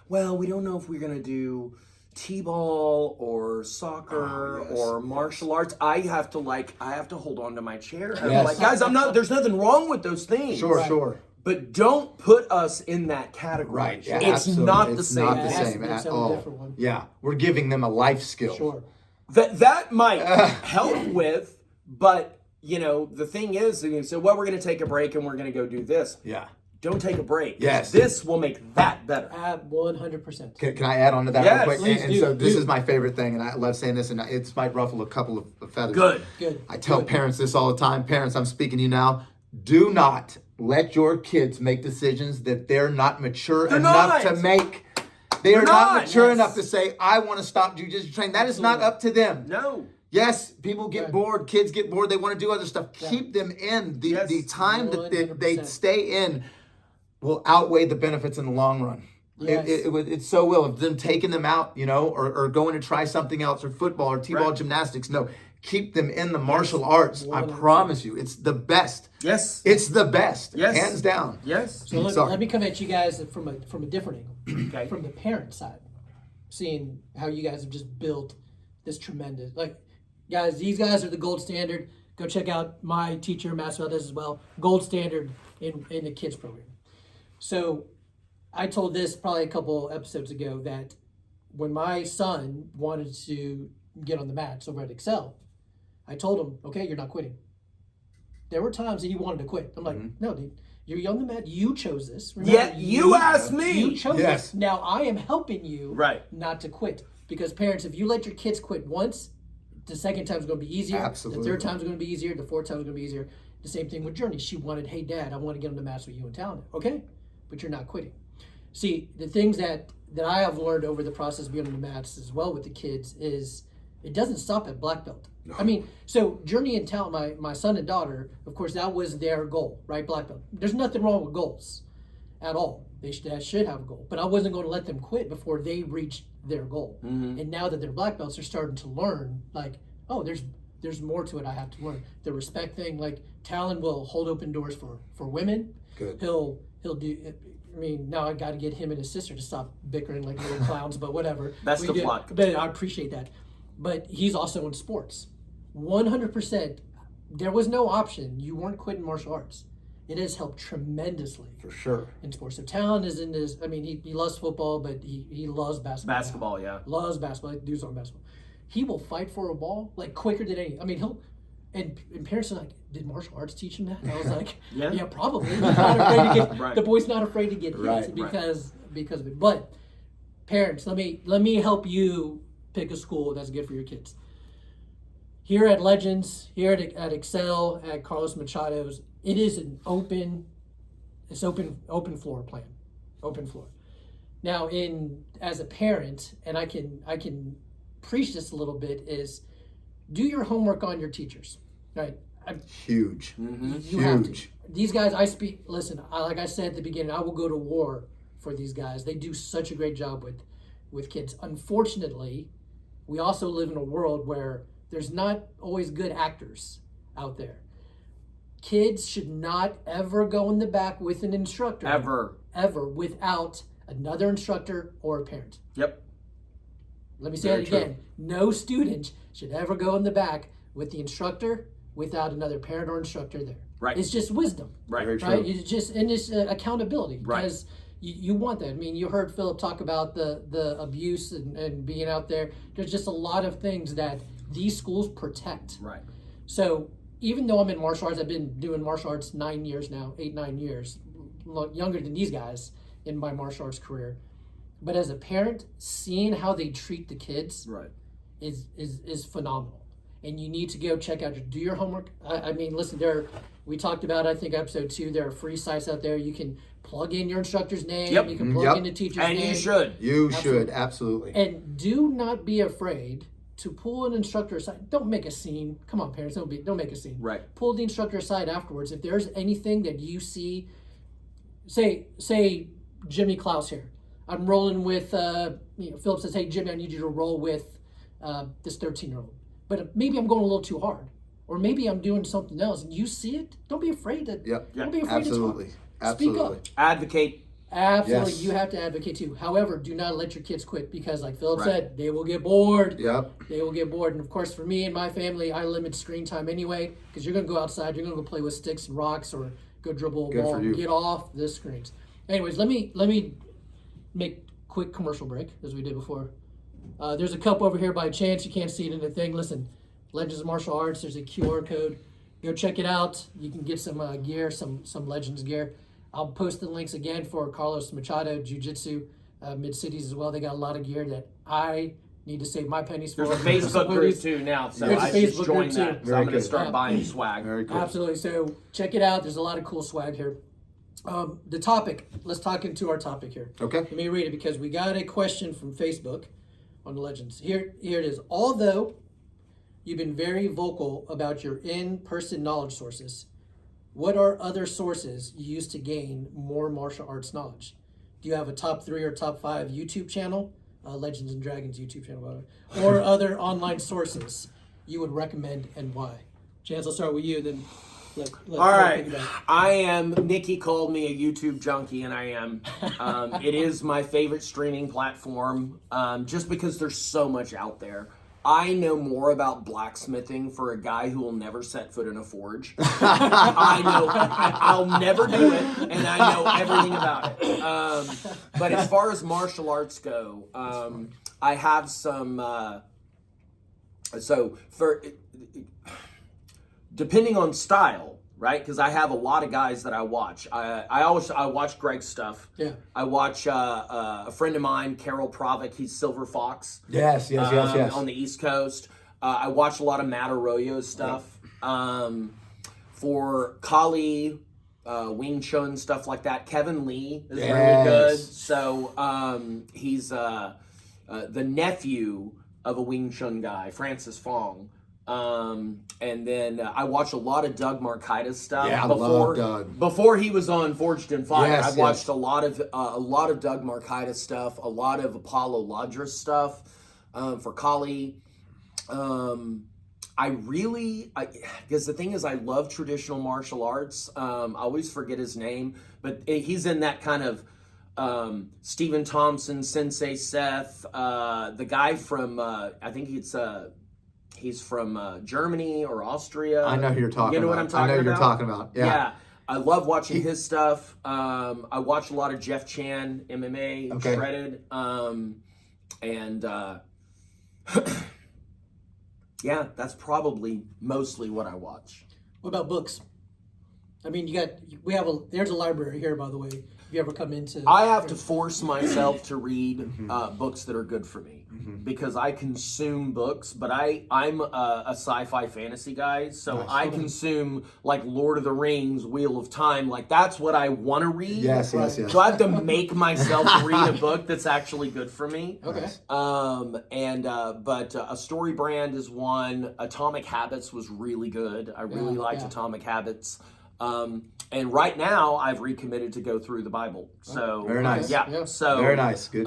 well, we don't know if we're going to do t-ball or soccer or martial arts. I have to hold on to my chair. And I'm Yes. like, guys, there's nothing wrong with those things. Sure, sure. But don't put us in that category. Right. Yeah, It's absolutely. not the It's same. not It the has to same be at some all. different one. Yeah, we're giving them a life skill. Sure. That might help with, but the thing is, you say, well, we're going to take a break and we're going to go do this. Yeah. Don't take a break. Yes. This will make that better. 100%. Can I add on to that Yes, real quick? please And do. so this Do. is my favorite thing, and I love saying this, and it might ruffle a couple of feathers. Good. Good. I tell Good. parents this all the time. Parents, I'm speaking to you now. Do not let your kids make decisions that they're not mature enough not. to make. They are They're not not. mature Yes. enough to say, I want to stop jujitsu training. That is not Absolutely. up to them. No. Yes, people get Right. bored. Kids get bored. They want to do other stuff. Keep them in. The Yes. time that they 100%. stay in will outweigh the benefits in the long run. Yes. It so will. Of them taking them out, or going to try something else, or football, or t-ball, Right. gymnastics. No, keep them in the martial arts. I 100%. promise you, it's the best. Yes. It's the best. Yes. Hands down. Yes. So Sorry. let me come at you guys from a different angle. Okay. From the parent side, seeing how you guys have just built this tremendous, guys, these guys are the gold standard. Go check out my teacher, Master does as well. Gold standard in the kids program. So I told this probably a couple episodes ago that when my son wanted to get on the mats over at Excel, I told him, okay, you're not quitting. There were times that he wanted to quit. I'm like, no, dude, you're on the mat. You chose this. Remember, Yeah, you asked me. You chose Yes. this. Now I am helping you Right. not to quit. Because parents, if you let your kids quit once, the second time's going to be easier. Absolutely. The third time's going to be easier. The fourth time's going to be easier. The same thing with Journey. She wanted, hey, Dad, I want to get on the mats with you and Talon. Okay, but you're not quitting. See, the things that I have learned over the process of being on the mats as well with the kids is it doesn't stop at black belt. No. I mean, so Journey and Talon, my son and daughter, of course, that was their goal, right? Black belt. There's nothing wrong with goals at all. They should have a goal. But I wasn't going to let them quit before they reached their goal. Mm-hmm. And now that they're black belts, they're starting to learn, oh, there's more to it I have to learn. The respect thing, Talon will hold open doors for women. Good. He'll do. I mean, now I got to get him and his sister to stop bickering like little clowns, but whatever. Best of luck. But I appreciate that. But he's also in sports. 100%. There was no option. You weren't quitting martial arts. It has helped tremendously For sure. in sports. So Talon is in this. I mean, he loves football, but he loves basketball. Basketball, yeah. Loves basketball. Like, dude's on basketball. He will fight for a ball quicker than any. I mean, he'll. And parents are like, did martial arts teach him that? And I was like, Yeah. Probably. He's not afraid to get, Right. The boy's not afraid to get hit Right. because of it. But parents, let me help you pick a school that's good for your kids. Here at Legends, here at Excel, at Carlos Machado's, it is an open floor plan, open floor. Now, as a parent, and I can preach this a little bit, is do your homework on your teachers, right? Huge. You have to. Huge. These guys, like I said at the beginning, I will go to war for these guys. They do such a great job with kids. Unfortunately, we also live in a world where there's not always good actors out there. Kids should not ever go in the back with an instructor. Ever without another instructor or a parent. Yep. Let me say Very it again. No student should ever go in the back with the instructor without another parent or instructor there. Right. It's just wisdom. Right. Very true. Right? It's just, and it's accountability. Right. Because you want that. I mean, you heard Phillip talk about the abuse and being out there. There's just a lot of things that these schools protect. Right. So even though I'm in martial arts, I've been doing martial arts 9 years now, 8-9 years, younger than these guys in my martial arts career. But as a parent, seeing how they treat the kids Right. is phenomenal. And you need to go check out, do your homework. I mean, listen, we talked about, I think, episode 2, there are free sites out there. You can plug in your instructor's name. Yep. You can plug in the teacher's name. And you should. You should, absolutely. And do not be afraid to pull an instructor aside. Don't make a scene. Come on, parents, don't make a scene. Right. Pull the instructor aside afterwards. If there's anything that you see, say Jimmy Klaus here. I'm rolling with, Phillip says, hey, Jimmy, I need you to roll with this 13-year-old. But maybe I'm going a little too hard. Or maybe I'm doing something else. And you see it, don't be afraid to, don't be afraid absolutely. to talk. Absolutely. Speak up. Advocate. Absolutely, Yes. you have to advocate too. However, do not let your kids quit because, like Phillip Right. said, they will get bored. Yep. They will get bored. And of course, for me and my family, I limit screen time anyway because you're going to go outside, you're going to go play with sticks and rocks or go dribble a Good ball. for you. Get off the screens. Anyways, let me make a quick commercial break as we did before. There's a cup over here by chance. You can't see it in the thing. Listen, Legends of Martial Arts, there's a QR code. Go check it out. You can get some gear, some Legends gear. I'll post the links again for Carlos Machado, Jiujitsu, Mid-Cities as well. They got a lot of gear that I need to save my pennies for. There's a Facebook group too now, so There's a I just Facebook joined group, that. too. So I'm going Very to good. start buying swag. Very cool. Absolutely. So check it out. There's a lot of cool swag here. The topic, let's talk into our topic here. Okay. Let me read it because we got a question from Facebook on the Legends. Here it is. Although you've been very vocal about your in-person knowledge sources, what are other sources you use to gain more martial arts knowledge? Do you have a top 3 or top 5 YouTube channel? Legends and Dragons YouTube channel, by the way. Or other online sources you would recommend and why? Chance, I'll start with you, then let All right. think about it. Nikki called me a YouTube junkie, and I am. It is my favorite streaming platform just because there's so much out there. I know more about blacksmithing for a guy who will never set foot in a forge. I'll never do it, and I know everything about it. But as far as martial arts go, I have some. Depending on style, right? Because I have a lot of guys that I watch. I watch Greg's stuff. Yeah. I watch a friend of mine, Carol Provick. He's Silver Fox. Yes. On the East Coast. I watch a lot of Matt Arroyo's stuff. For Kali, Wing Chun, stuff like that. Kevin Lee is really good. So he's the nephew of a Wing Chun guy, Francis Fong. And then I watch a lot of Doug Marcaid's stuff. Yeah, I love Doug. Before he was on Forged in Fire, Yes, I watched a lot of Doug Marcaid's stuff, a lot of Apollo Ladras stuff for Kali. Because the thing is, I love traditional martial arts. I always forget his name, but he's in that kind of Stephen Thompson, Sensei Seth, the guy from I think he's from Germany or Austria. I know who you're talking about. You know what I'm talking about? I know you're talking about. Yeah. I love watching his stuff. I watch a lot of Jeff Chan, MMA, Okay. Shredded. Yeah, that's probably mostly what I watch. What about books? I mean, there's a library here, by the way. If you ever come into, I have to force myself to read books that are good for me because I consume books, but I'm a sci-fi fantasy guy, so Nice. I consume like Lord of the Rings, Wheel of Time, like that's what I want to read. Yes. So I have to make myself read a book that's actually good for me. okay. But A Story Brand is one. Atomic Habits was really good. I really liked yeah. Atomic Habits. And right now, I've recommitted to go through the Bible. So Very nice. Yeah. So Very nice. Good.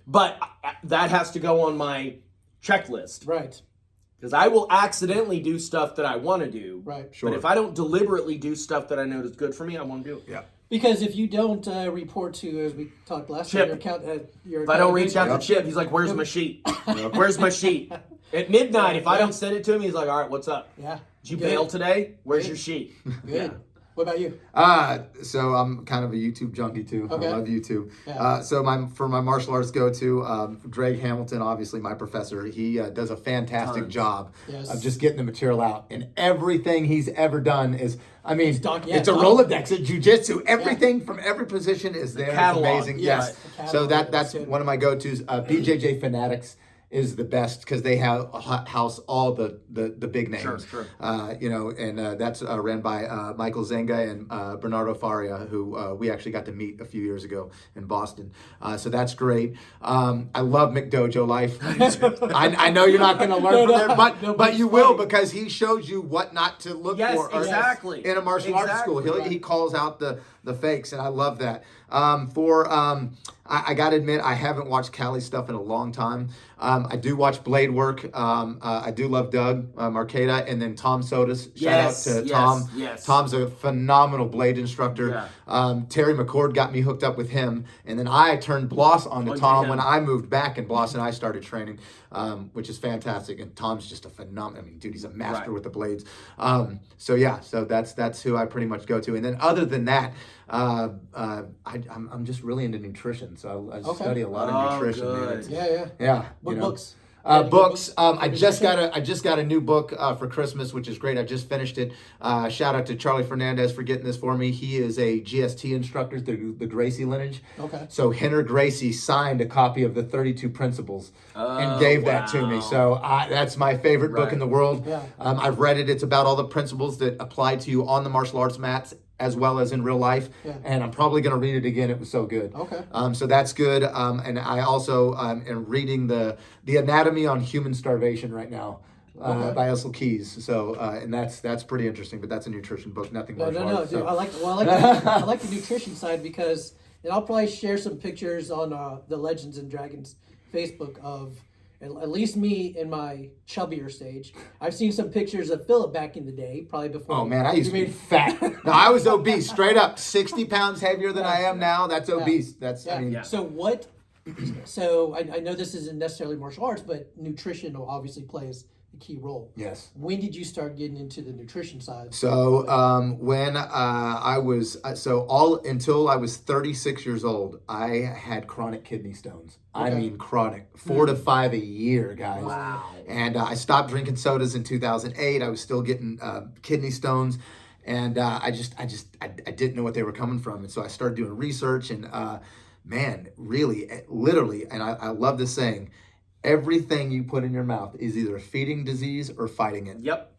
but that has to go on my checklist Right. because I will accidentally do stuff that I want to do. Right. Sure. But if I don't deliberately do stuff that I know is good for me, I won't do it. Yeah. Because if you don't report to, as we talked last Chip. time, If I don't reach out Yep. to Chip, he's like, "Where's my sheet? Where's my sheet?" At midnight, if I don't send it to him, he's like, "All right, what's up? Yeah. Did you Good. bail today? Where's Good. your sheet?" Good. What about you? So I'm kind of a YouTube junkie too. Okay. I love YouTube. Yeah. So for my martial arts go-to, Greg Hamilton, obviously my professor, he does a fantastic job Yes. of just getting the material out. And everything he's ever done is, I mean, It's it's a Rolodex at Jiu-Jitsu. Everything from every position is there. catalog. It's amazing. Yeah, Yes. right. The So catalog, that's good. one of my go-tos. BJJ Fanatics is the best because they have house all the big names. Sure. And that's ran by Michael Zenga and Bernardo Faria, who we actually got to meet a few years ago in Boston. So that's great. I love McDojo Life. I know you're not going to learn from there, but you will because he shows you what not to look Yes, for. exactly. In a martial arts school, he calls out the fakes, and I love that. I got to admit, I haven't watched Cali stuff in a long time. I do watch blade work. I do love Doug Marcada and then Tom Sodas. Yes, Shout out to yes, Tom. yes. Tom's a phenomenal blade instructor. Terry McCord got me hooked up with him. And then I turned Bloss onto Tom him. when I moved back, and Bloss and I started training, which is fantastic. And Tom's just a phenomenal, I mean, dude, he's a master with the blades. So that's who I pretty much go to. And then other than that, I'm just really into nutrition, so I study a lot of nutrition. Good. Yeah. Yeah. What books? Books. I just got a new book for Christmas, which is great. I just finished it. Shout out to Charlie Fernandez for getting this for me. He is a GST instructor, the Gracie lineage. Okay. So Henner Gracie signed a copy of the 32 Principles and gave that to me. So that's my favorite book in the world. Yeah. I've read it. It's about all the principles that apply to you on the martial arts mats as well as in real life. Yeah. And I'm probably going to read it again. It was so good. Okay. So that's good. And I also am reading the Anatomy on Human Starvation right now by Essel Keys. So and that's pretty interesting. But that's a nutrition book. Nothing more. No. Dude, I like I like the nutrition side because, and I'll probably share some pictures on the Legends and Dragons Facebook of at least me in my chubbier stage. I've seen some pictures of Phillip back in the day, probably before. Oh man, I used to be fat. No, I was obese, straight up, 60 pounds heavier than I am now. That's obese. That's I mean. So what? So I know this isn't necessarily martial arts, but nutrition obviously plays a key role. Yes. When did you start getting into the nutrition side? So when I was until I was 36 years old, I had chronic kidney stones. I mean chronic, 4 to 5 a year, guys. Wow. And I stopped drinking sodas in 2008. I was still getting kidney stones, and I didn't know what they were coming from, and so I started doing research. And man, really, literally, and I love this saying. Everything you put in your mouth is either feeding disease or fighting it. Yep.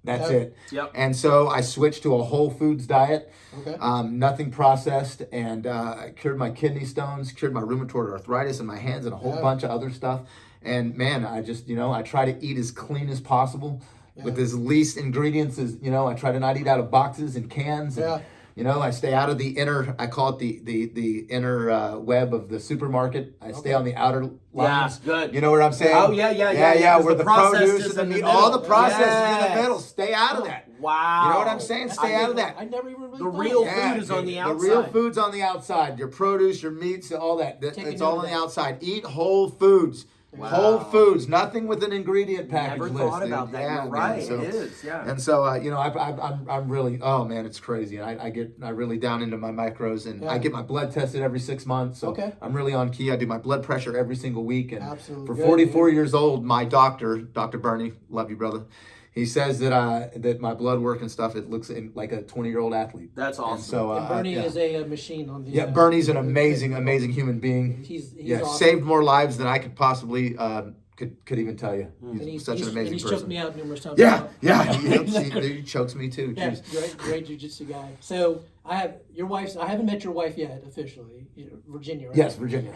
That's it. Yep. And so I switched to a whole foods diet, Okay. Nothing processed, and I cured my kidney stones, cured my rheumatoid arthritis in my hands, and a whole bunch of other stuff. And man, I just, I try to eat as clean as possible with as least ingredients as, I try to not eat out of boxes and cans. And, I stay out of the inner, I call it the inner web of the supermarket. I stay on the outer lines. Yeah, good. You know what I'm saying? Oh, yeah. Where the produce and the meat, all the processes in the Yes. middle. Stay out of that. Wow. You know what I'm saying? Stay out of that. I never even really The thought real of that. food is on the outside. The real food's on the outside. Your produce, your meats, all that. It's Taking all note on of the that. outside. Eat whole foods. Wow. Whole foods. Nothing with an ingredient package Never list. thought dude. about that. Yeah, You're man. right. So- it is. Yeah. And so, I'm really, oh man, it's crazy. And I get really down into my macros, and I get my blood tested every 6 months. So I'm really on key. I do my blood pressure every single week. And Absolutely. for Good, 44 years old, my doctor, Dr. Bernie, love you, brother. He says that my blood work and stuff, it looks like a 20-year-old athlete. That's awesome. And so, And Bernie is a machine on the. Bernie's an amazing human being. He's awesome. Saved more lives than I could possibly could even tell you. And He's such an amazing and he's person. choked me out numerous times. He chokes me too. Yeah, Jeez. great jiu-jitsu guy. So I haven't met your wife yet officially, Virginia, right? Yes, Virginia.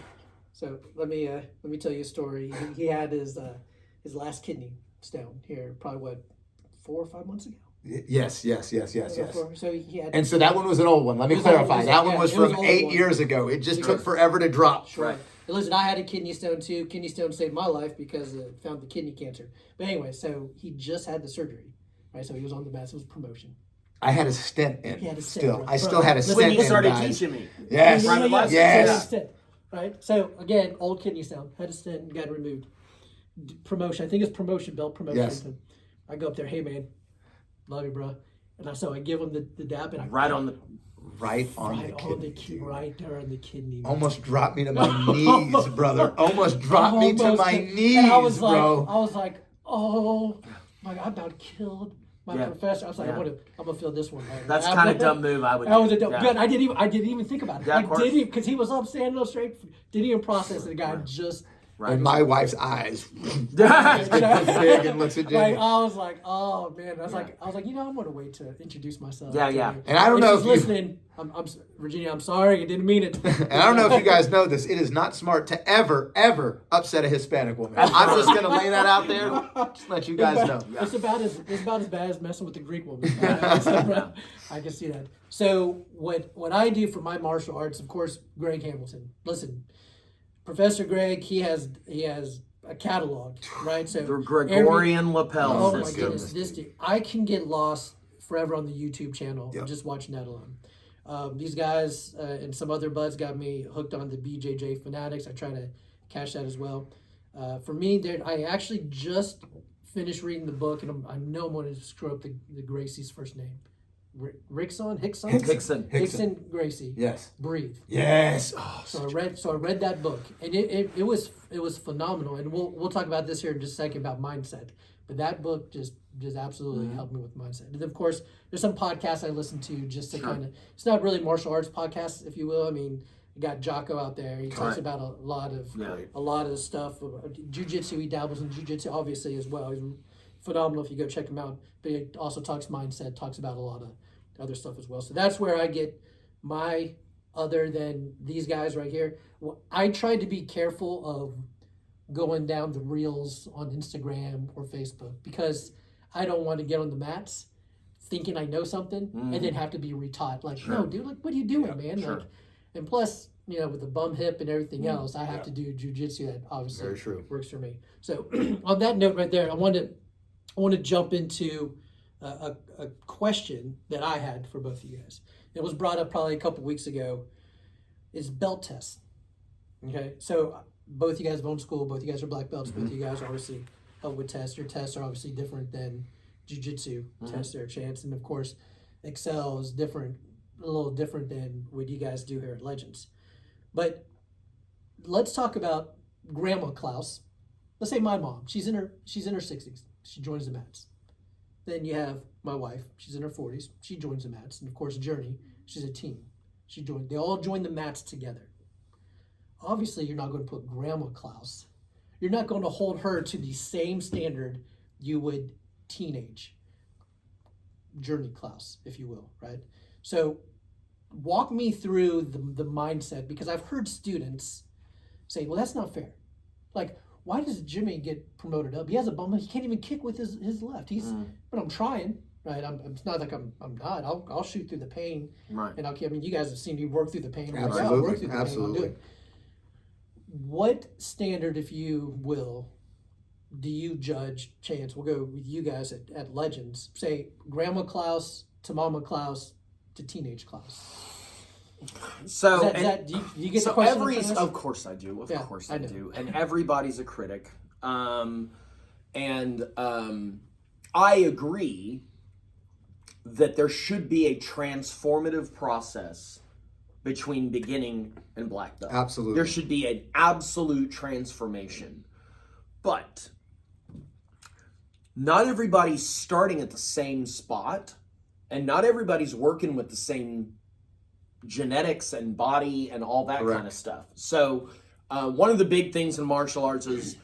So let me tell you a story. He had his last kidney stone here, probably 4 or 5 months ago. Yes. So he had. And so that one was an old one. Let me clarify. That one was it was from an old 8 one. years ago. It just took forever to drop. Sure. Right. And listen, I had a kidney stone too. Kidney stone saved my life because it found the kidney cancer. But anyway, so he just had the surgery, right? So he was on the mats. It was promotion. I had a stent in. He had a stent, Still, bro. I still had a Listen, stent when you in. started guys. teaching me. Yes. Private lessons. Yes. Stent, right? So again, old kidney stone. Had a stent, got it removed. Promotion. I think it's promotion belt promotion. Yes. I go up there. Hey man, love you, bro. And so I give him the dab, and I Right on the. Right on right the on kidney. the kidney, right there on the kidney. man. Almost dropped me to my knees, brother. Almost dropped me to Almost my did. knees, And I was bro. like, oh my God, I about killed my Yeah. professor. I was like, Yeah. I'm gonna feel this one. Man. That's kind of dumb move I would do. That was a dumb. Yeah. Good. I didn't even think about it. Yeah, of I course. didn't, because he was up standing up straight. Didn't even process it. The guy Right. just. Right. And my wife's eyes Yeah. gets big and looks at Jimmy. Like, I was like, oh man. I was like, I'm gonna wait to introduce myself. Yeah, to yeah. her. And I don't know she's if you- listening. Virginia, I'm sorry. I didn't mean it. And I don't know if you guys know this. It is not smart to ever upset a Hispanic woman. I'm just gonna lay that out there. Just let you guys know. It's about as bad as messing with the Greek woman. I can see that. So what I do for my martial arts, of course, Greg Hamilton. Listen, Professor Greg, he has a catalog, right? So The Gregorian oh lapel my system. goodness, this dude, I can get lost forever on the YouTube channel Yep. just watching that alone. These guys and some other buds got me hooked on the BJJ Fanatics. I try to catch that as well. For me, I actually just finished reading the book, and I know I'm going to screw up the Gracie's first name. Hickson Hickson. Gracie. Yes. Breathe. Yes. Oh, So I read that book, and it was phenomenal. And we'll talk about this here in just a second about mindset. But that book just absolutely helped me with mindset. And of course, there's some podcasts I listen to just to kind of. It's not really martial arts podcasts, if you will. I mean, you got Jocko out there. He talks about a lot of stuff. Jiu-jitsu. He dabbles in jiu-jitsu obviously as well. He's phenomenal if you go check him out. But he also talks mindset. Talks about a lot of other stuff as well. So that's where I get my other than these guys right here. Well, I tried to be careful of going down the reels on Instagram or Facebook because I don't want to get on the mats thinking I know something and then have to be retaught. Like, no, dude, like, what are you doing, man? Sure. Like, and plus, with the bum hip and everything else, I have to do jujitsu that obviously Very true. works for me. So on that note right there, I want to jump into a question that I had for both of you guys. It was brought up probably a couple weeks ago. Is belt tests. Okay, so both you guys have owned school. Both you guys are black belts. Both you guys obviously help with tests. Your tests are obviously different than jiu-jitsu tests. There are chance, and of course, Excel is different, a little different than what you guys do here at Legends. But let's talk about Grandma Klaus. Let's say my mom. She's in her 60s. She joins the mats. Then you have my wife. She's in her 40s. She joins the mats, and of course, Journey. She's a team. They all join the mats together. Obviously, you're not going to put Grandma Klaus. You're not going to hold her to the same standard you would teenage Journey Klaus, if you will, right? So walk me through the mindset, because I've heard students say, well, that's not fair. Like, why does Jimmy get promoted up? He has a bum. He can't even kick with his left. But I'm trying, right? It's not like I'm not. I'll shoot through the pain, Right. and I mean, you guys have seen me work through the pain. I'm like, Absolutely. I'll work through the pain. I'll do Absolutely. it. What standard, if you will, do you judge Chance? We'll go with you guys at Legends. Say Grandma Klaus to Mama Klaus to Teenage Klaus. So, Do you get so the question? of course I do. Of course I do. And everybody's a critic. I agree that there should be a transformative process between beginning and black belt. Absolutely. There should be an absolute transformation. But not everybody's starting at the same spot, and not everybody's working with the same genetics and body and all that Correct. kind of stuff. So one of the big things in martial arts is,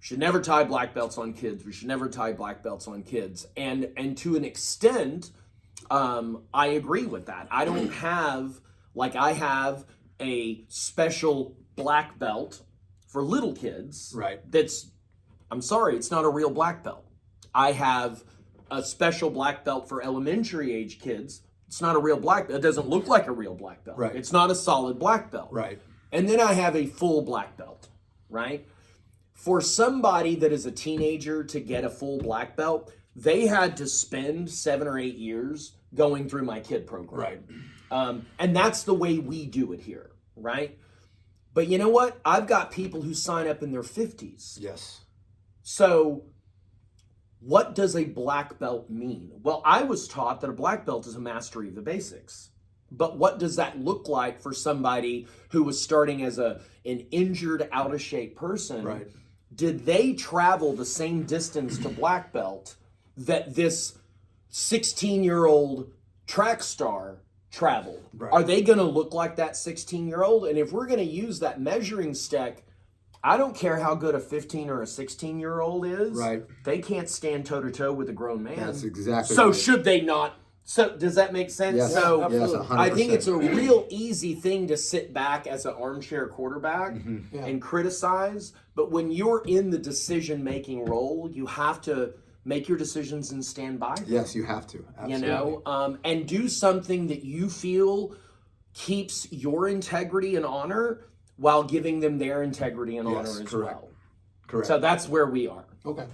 should never tie black belts on kids. We should never tie black belts on kids. And to an extent, I agree with that. I don't have, I have a special black belt for little kids. Right. I'm sorry, it's not a real black belt. I have a special black belt for elementary age kids. It's not a real black belt. It doesn't look like a real black belt. Right. It's not a solid black belt. Right. And then I have a full black belt, right? For somebody that is a teenager to get a full black belt, they had to spend 7 or 8 years going through my kid program. Right. And that's the way we do it here, right? But you know what? I've got people who sign up in their 50s. Yes. So what does a black belt mean? Well, I was taught that a black belt is a mastery of the basics. But what does that look like for somebody who was starting as an injured, out of shape person? Right. Did they travel the same distance to black belt that this 16-year-old track star traveled? Right. Are they going to look like that 16-year-old? And if we're going to use that measuring stick, I don't care how good a 15 or a 16-year-old is. Right. They can't stand toe-to-toe with a grown man. That's exactly So right. should they not? So does that make sense? Yes, So yes, absolutely. 100%. I think it's a real easy thing to sit back as an armchair quarterback Yeah. and criticize. But when you're in the decision-making role, you have to make your decisions and stand by them. Yes, you have to. Absolutely. You know, and do something that you feel keeps your integrity and honor while giving them their integrity and honor as correct. well. Correct. So that's where we are. Okay.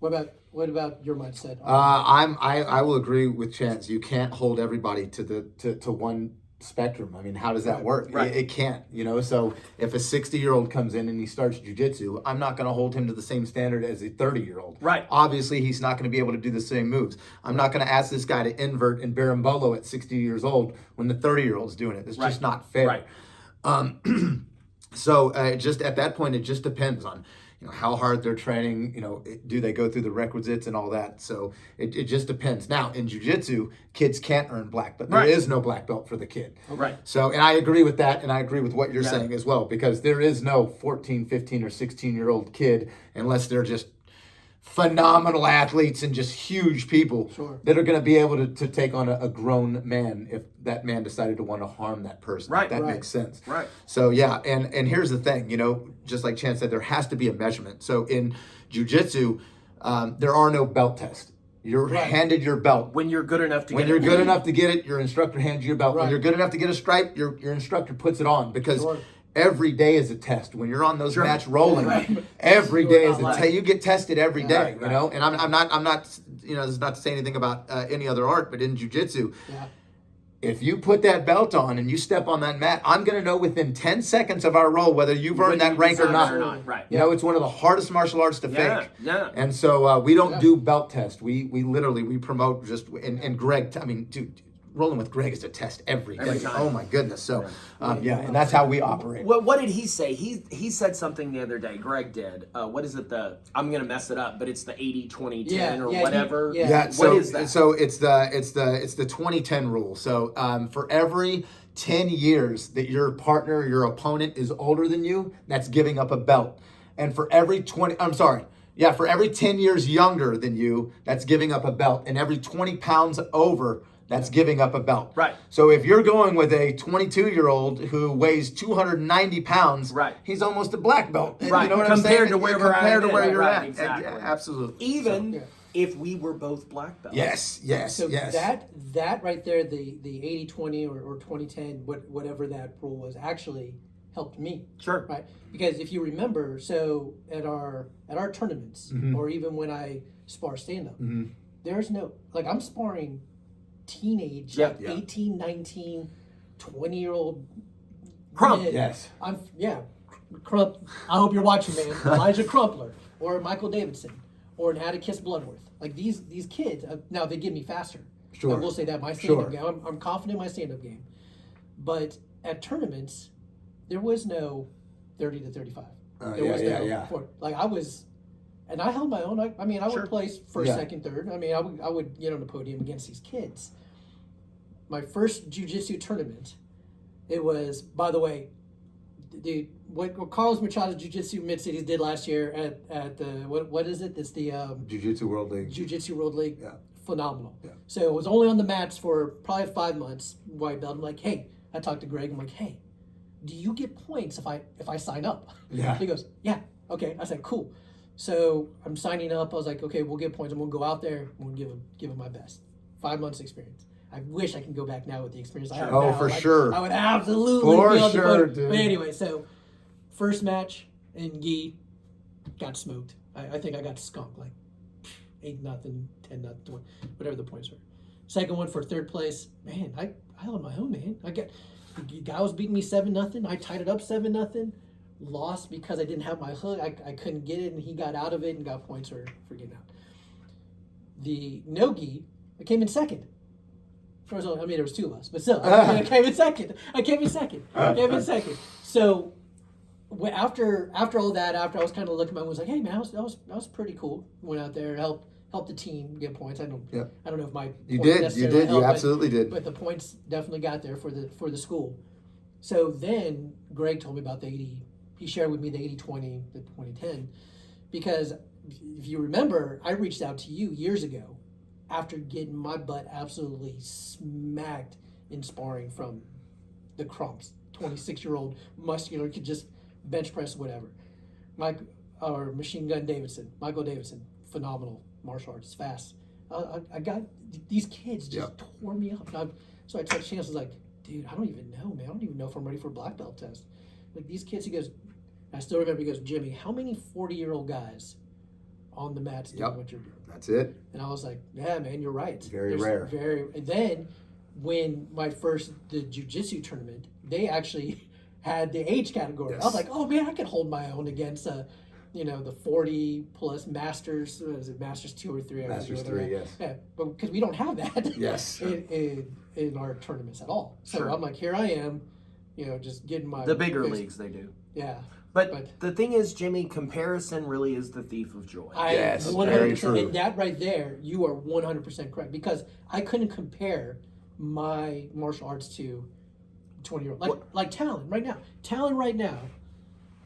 What about your mindset? I will agree with Chance. You can't hold everybody to one spectrum. I mean, how does that work? Right. It can't, you know. So if a 60-year-old comes in and he starts jiu-jitsu, I'm not going to hold him to the same standard as a 30-year-old. Right. Obviously, he's not going to be able to do the same moves. I'm not going to ask this guy to invert and berimbolo at 60 years old when the 30-year-old's doing it. It's just not fair. Right. So just at that point, it just depends on, you know, how hard they're training. You know, do they go through the requisites and all that? So it just depends. Now in jiu-jitsu, kids can't earn black belt. There Right. is no black belt for the kid. Right. So, and I agree with that, and I agree with what you're saying as well, because there is no 14, 15, or 16-year-old kid unless they're just phenomenal athletes and just huge people Sure. that are going to be able to take on a grown man if that man decided to want to harm that person. Right. That Right. makes sense. Right. So yeah, and here's the thing, you know, just like Chance said, there has to be a measurement. So in jiu-jitsu, there are no belt tests. You're Right. handed your belt. When you're good enough to When get you're it. good enough to get it, your instructor hands you your belt. When Right. you're good enough to get a stripe, your instructor puts it on, because Sure. every day is a test. When you're on those Sure. match rolling, Right. every day is a Right. test. You get tested every day, Right, you know. And I'm not, you know, this is not to say anything about any other art, but in jiu-jitsu, Yeah. if you put that belt on and you step on that mat, I'm going to know within 10 seconds of our roll whether you've earned that rank or not. Right. You know, it's one of the hardest martial arts to Yeah, fake. yeah. And so we don't Yeah. do belt tests. We literally, we promote just, and Greg, I mean, dude, rolling with Greg is a test every day. time. Oh my goodness. So, yeah, and that's how we operate. What did he say? He said something the other day. Greg did. What is it? I'm gonna mess it up, but it's the 80-20-10 or whatever. Yeah, What so is that? so it's the 20-10 rule. So for every 10 years that your partner, your opponent is older than you, that's giving up a belt. And for every 10 years younger than you, that's giving up a belt. And every 20 pounds over, that's giving up a belt. Right. So if you're going with a 22-year-old who weighs 290 pounds, Right. he's almost a black belt. And Right. You know what I'm Compared saying? to where we're at. Compared to where Right, you're right, at. exactly. Yeah, absolutely. Even Yeah. if we were both black belts. Yes, yes, So yes. that right there, the 80-20 or 20-10, whatever that rule was, actually helped me. Sure. Right? Because if you remember, so at our tournaments, or even when I spar stand-up, there's no, like, I'm sparring teenage, Yeah. like Yeah. 18, 19, 20-year-old Crump. men. Yes. Crump. I hope you're watching, man. Elijah Crumpler or Michael Davidson or an Atticus Bloodworth. Like these kids, now they get me faster. Sure. I will say that my stand-up Sure. game, I'm confident in my stand-up game. But at tournaments, there was no 30 to 35. There was no 40. Like I was, and I held my own. I mean, I Sure. would place first, Yeah. second, third. I mean, I would get on the podium against these kids. My first jiu-jitsu tournament, it was, by the way, dude, what Carlos Machado Jiu-Jitsu Mid-Cities did last year at the, what is it? It's the Jiu-Jitsu World League. Jiu-Jitsu World League. Yeah. Phenomenal. Yeah. So it was only on the mats for probably 5 months, white belt. I'm like, hey, I talked to Greg. I'm like, hey, do you get points if I sign up? Yeah. He goes, yeah, okay. I said, cool. So I'm signing up. I was like, okay, we'll get points. I'm gonna go out there. I'm gonna give him my best. 5 months experience. I wish I can go back now with the experience I have Oh, now. for Like, sure. I would absolutely For be on the sure, podium. dude. But anyway, so first match in gi, got smoked. I think I got skunked like 8-0, 10-0, 20, whatever the points were. Second one for third place, man, I held my own, man. The guy was beating me 7-0. I tied it up 7-0. Lost because I didn't have my hook. I couldn't get it, and he got out of it and got points for getting out. the no-gi, I came in second. I mean, there was two of us, but still, I came in second. So after all that, after I was kind of looking, I was like, hey man, that was pretty cool. Went out there, helped the team get points. I don't know if my You points did, necessarily helped, you absolutely did. But the points definitely got there for the school. So then Greg told me about the 80. He shared with me the 80-20, the 20-10, because if you remember, I reached out to you years ago after getting my butt absolutely smacked in sparring from the Crumps. 26-year-old muscular, could just bench press whatever. Machine Gun Davidson, Michael Davidson, phenomenal martial artist, fast. I got these kids just tore me up. So I touched hands. I was like, dude, I don't even know, man. I don't even know if I'm ready for a black belt test. Like these kids, he goes, I still remember, he goes, Jimmy, how many 40-year-old guys on the mats doing what you're doing? That's it. And I was like, yeah, man, you're right. It's very rare. And then when the Jiujitsu tournament, they actually had the age category. Yes. I was like, oh man, I could hold my own against the 40 plus masters. What is it, masters 2 or 3? Masters 3, yes. Yeah, but because we don't have that. Yes. in our tournaments at all. So Sure. I'm like, here I am, just getting my The bigger leagues, they do. Yeah. But the thing is, Jimmy, comparison really is the thief of joy. Yes, 100%, very true. and that right there, you are 100% correct, because I couldn't compare my martial arts to 20-year-old. Like Talon right now. Talon right now,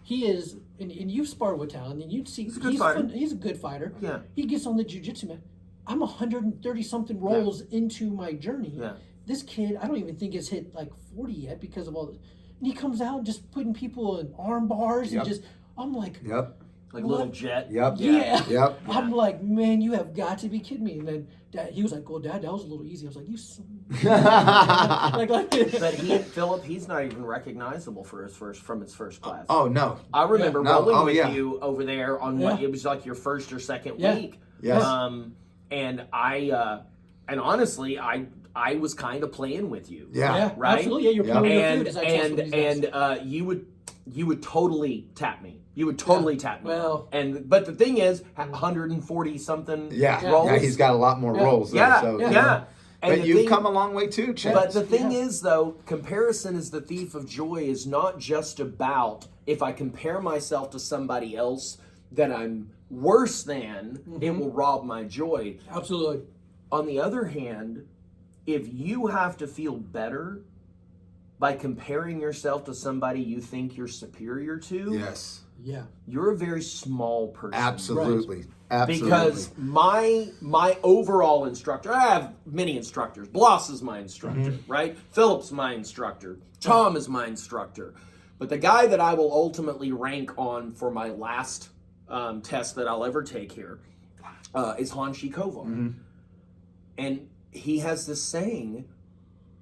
he is, and you've sparred with Talon, and you'd see He's a good fighter. He's a good fighter. Yeah. He gets on the jiu-jitsu mat. I'm 130 something rolls into my journey. Yeah. This kid, I don't even think has hit like 40 yet because of all this. And he comes out just putting people in arm bars and just, I'm like, Like what? Little Jet. Yeah. Yep. I'm like, man, you have got to be kidding me. And then he was like, well, Dad, that was a little easy. I was like, you son. But Philip, he's not even recognizable from his first class. Oh no. I remember No. rolling Oh, with yeah. you over there on what it was like your first or second week. Yes. And and honestly, I was kind of playing with you. Yeah, Right? absolutely. Yeah, you're pulling your food as I trust with these guys. You would totally tap me. You would totally tap me. Well, but the thing is, 140 something rolls. Yeah, he's got a lot more rolls. Yeah, So, yeah. And But you've come a long way too, Chad. But the thing is, though, comparison is the thief of joy is not just about if I compare myself to somebody else that I'm worse than, it will rob my joy. Absolutely. On the other hand, if you have to feel better by comparing yourself to somebody you think you're superior to, yes, you're a very small person. absolutely, absolutely. Because my overall instructor, I have many instructors. Bloss is my instructor, right? Phillip's my instructor. Tom is my instructor. But the guy that I will ultimately rank on for my last test that I'll ever take here is Han Shikova. And he has this saying,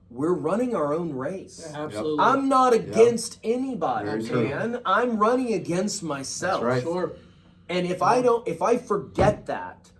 we're running our own race. Absolutely. I'm not against anybody, Very true. man. I'm running against myself. That's right. Sure. And if I forget that,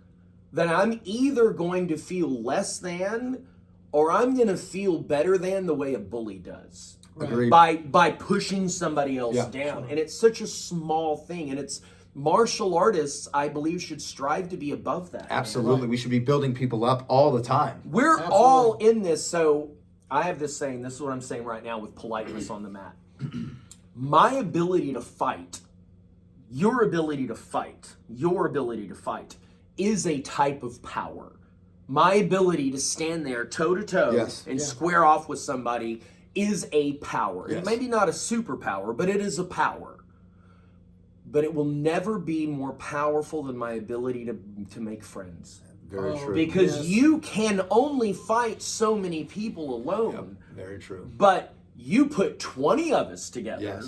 then I'm either going to feel less than, or I'm going to feel better than the way a bully does. Agreed. By pushing somebody else down. Sure. And it's such a small thing. And it's martial artists, I believe, should strive to be above that. Absolutely, we should be building people up all the time. We're all in this. So I have this saying, this is what I'm saying right now with politeness on the mat. My ability to fight, your ability to fight is a type of power. My ability to stand there toe to toe and square off with somebody is a power. Yes. It may be not a superpower, but it is a power. But it will never be more powerful than my ability to make friends. Very true. Because you can only fight so many people alone. Very true. But you put 20 of us together,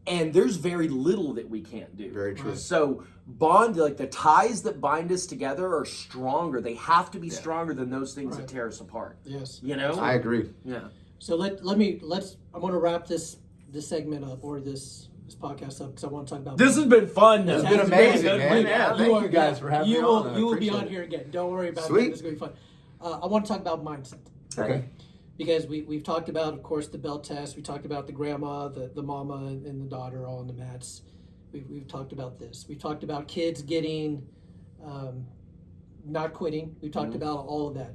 and there's very little that we can't do. Very true. So the ties that bind us together are stronger. They have to be stronger than those things that tear us apart. Yes. You know? I agree. Yeah. So I'm going to wrap this segment up, or this podcast up, because I want to talk about. This has been fun. It's been amazing, man. Yeah, Thank you guys for having me on. You will be on here again. Don't worry about Sweet. that. It's going to be fun. I want to talk about mindset. Okay. Because we've talked about, of course, the belt test. We talked about the grandma, the mama, and the daughter all on the mats. We've talked about this. We've talked about kids getting not quitting. We talked about all of that.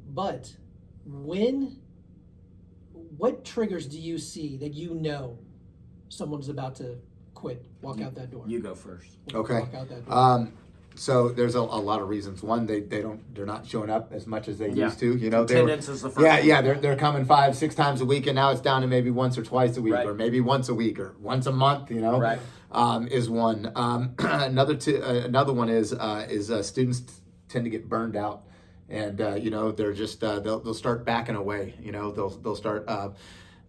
But what triggers do you see that you know someone's about to quit, walk out that door? You go first. Okay. Walk out that door. So there's a lot of reasons. One, they're not showing up as much as they used to. You know, Attendance is the first. they're coming 5-6 times a week, and now it's down to maybe once or twice a week, Right. or maybe once a week, or once a month. You know, Right. Is one. Another one is students tend to get burned out, and you know, they're just they'll start backing away. You know, they'll start.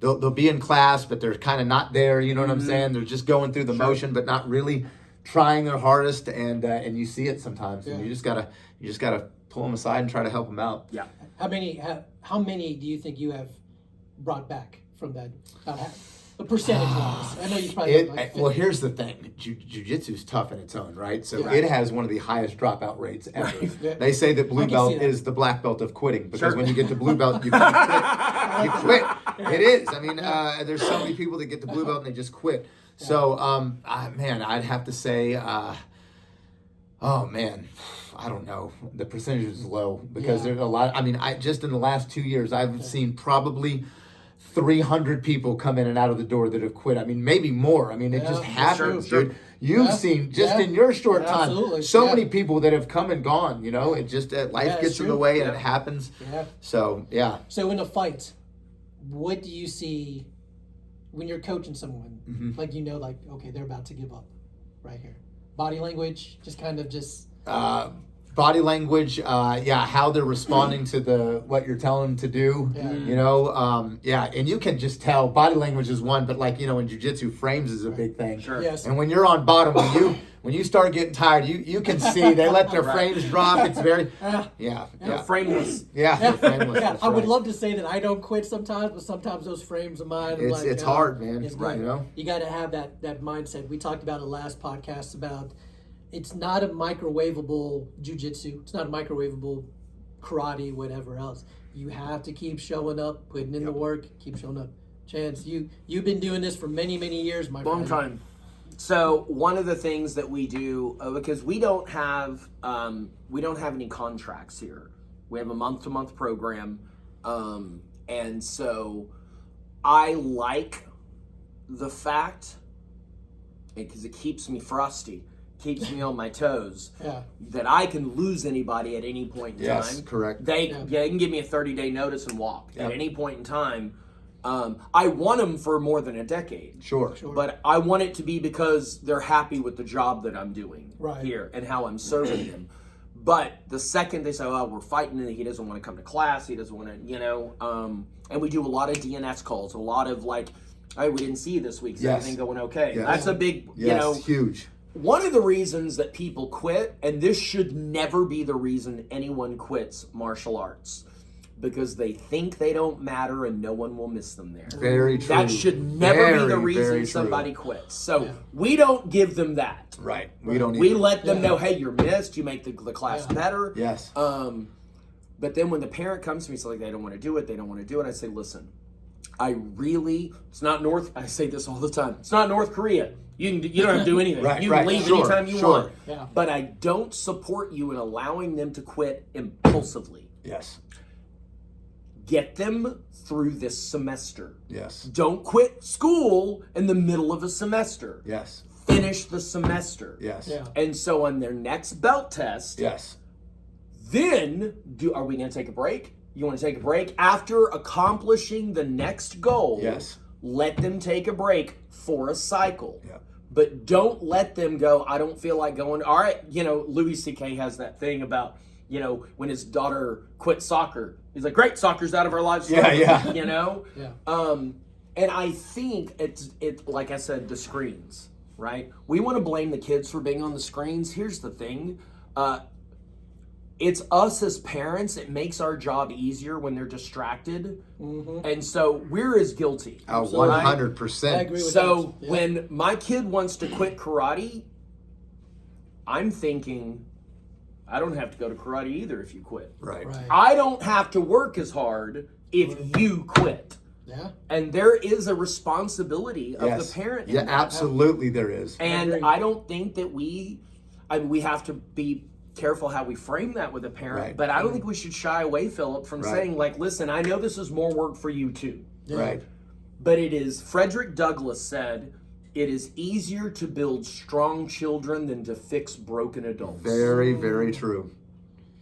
They'll be in class, but they're kind of not there. You know what I'm saying? They're just going through the motion, but not really trying their hardest, and you see it sometimes, and you just gotta pull them aside and try to help them out. Yeah. How many do you think you have brought back from that? The percentage wise, I know you probably Well, here's the thing: Jiu-Jitsu is tough in its own right. So it has one of the highest dropout rates ever. Right. They say that blue belt is the black belt of quitting, because when you get to blue belt, you can't quit. You quit. It is. I mean, there's so many people that get to blue belt and they just quit. So, man, I'd have to say, oh man, I don't know. The percentage is low, because there's a lot. I mean, just in the last 2 years, I've seen probably 300 people come in and out of the door that have quit. I mean, maybe more. I mean, it just happens, dude. You've seen just in your short time so many people that have come and gone. You know, it just life gets in the way and it happens. Yeah. So So in a fight, what do you see when you're coaching someone? Like, you know, like, okay, they're about to give up right here. Body language, just kind of body language, how they're responding to what you're telling them to do. You know, and you can just tell. Body language is one, but like, you know, in jiu-jitsu, frames is a big thing. Sure. Yes. And when you're on bottom, when you start getting tired, you can see they let their frames drop. It's very Frameless. they're frameless. Yeah, That's I would right. love to say that I don't quit sometimes, but sometimes those frames of mine, It's hard, man. It's Right, good. you know? You got to have that mindset. We talked about it last podcast about it's not a microwavable jiu-jitsu. It's not a microwavable karate, whatever else. You have to keep showing up, putting in the work, keep showing up. Chance, you've been doing this for many, many years, my friend. Long time. So one of the things that we do, because we don't have any contracts here. We have a month-to-month program, and so I like the fact, because it keeps me frosty, keeps me on my toes, that I can lose anybody at any point in time. Yes, correct. They can give me a 30-day notice and walk at any point in time. I want them for more than a decade. Sure. But I want it to be because they're happy with the job that I'm doing here and how I'm serving them. But the second they say, oh, we're fighting and he doesn't want to come to class, he doesn't want to, you know, and we do a lot of DNS calls, a lot of like, hey, we didn't see you this week. Is everything going okay? Yes. That's a big, you know. Huge. One of the reasons that people quit, and this should never be the reason anyone quits martial arts, because they think they don't matter and no one will miss them there. Very true. That should never be the reason somebody quits. So we don't give them that. Right. We don't. We let them know, hey, you're missed. You make the class better. Yes. But then when the parent comes to me, it's like they don't want to do it. They don't want to do it. I say, listen, it's not I say this all the time. It's not North Korea. You don't have to do anything. You can leave anytime you want. Yeah. But I don't support you in allowing them to quit impulsively. Yes. Get them through this semester. Yes. Don't quit school in the middle of a semester. Yes. Finish the semester. Yes. Yeah. And so on their next belt test, then are we going to take a break? You want to take a break? After accomplishing the next goal, let them take a break for a cycle. Yeah. But don't let them go, I don't feel like going. All right, you know, Louis C.K. has that thing about, you know, when his daughter quit soccer. He's like, great, soccer's out of our lives. Yeah. You know? Yeah. And I think it's like I said, the screens, right? We want to blame the kids for being on the screens. Here's the thing. It's us as parents. It makes our job easier when they're distracted. And so we're as guilty. 100%. I agree with So that. when my kid wants to quit karate, I'm thinking, I don't have to go to karate either if you quit. Right. I don't have to work as hard if you quit. Yeah. And there is a responsibility of the parent. Yeah, absolutely there is. And I don't think that we have to be careful how we frame that with a parent. Right. But I don't think we should shy away, Phillip, from Right. saying, like, listen, I know this is more work for you too. Right. But it is, Frederick Douglass said, it is easier to build strong children than to fix broken adults. Very, very true.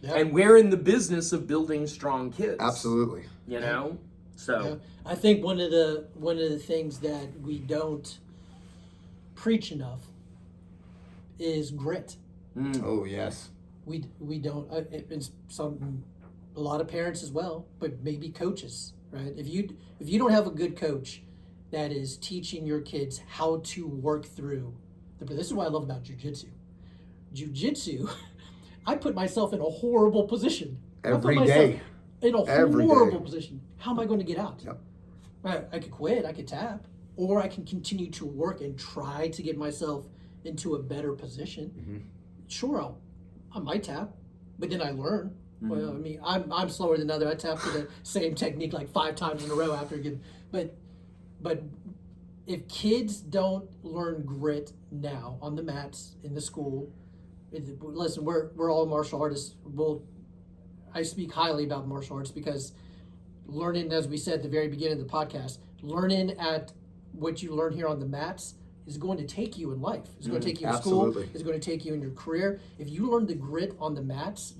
Yeah. And we're in the business of building strong kids. Absolutely. You know? So, Yeah. I think one of the things that we don't preach enough is grit. Oh, yes. We don't. It's a lot of parents as well, but maybe coaches, right? If you don't have a good coach that is teaching your kids how to work through, this is what I love about jiu-jitsu. Jiu-jitsu, I put myself in a horrible position. Every day. In a Every horrible day. position. How am I going to get out? Yep. I could quit, I could tap, or I can continue to work and try to get myself into a better position. Mm-hmm. Sure, I might tap, but then I learn. Well, I mean, I'm slower than others. I tap to the same technique like 5 times in a row after getting, but if kids don't learn grit now on the mats in the school, listen, we're all martial artists. I speak highly about martial arts because learning, as we said at the very beginning of the podcast, learning at what you learn here on the mats is going to take you in life. It's going to take you in school. Absolutely. It's going to take you in your career. If you learn the grit on the mats,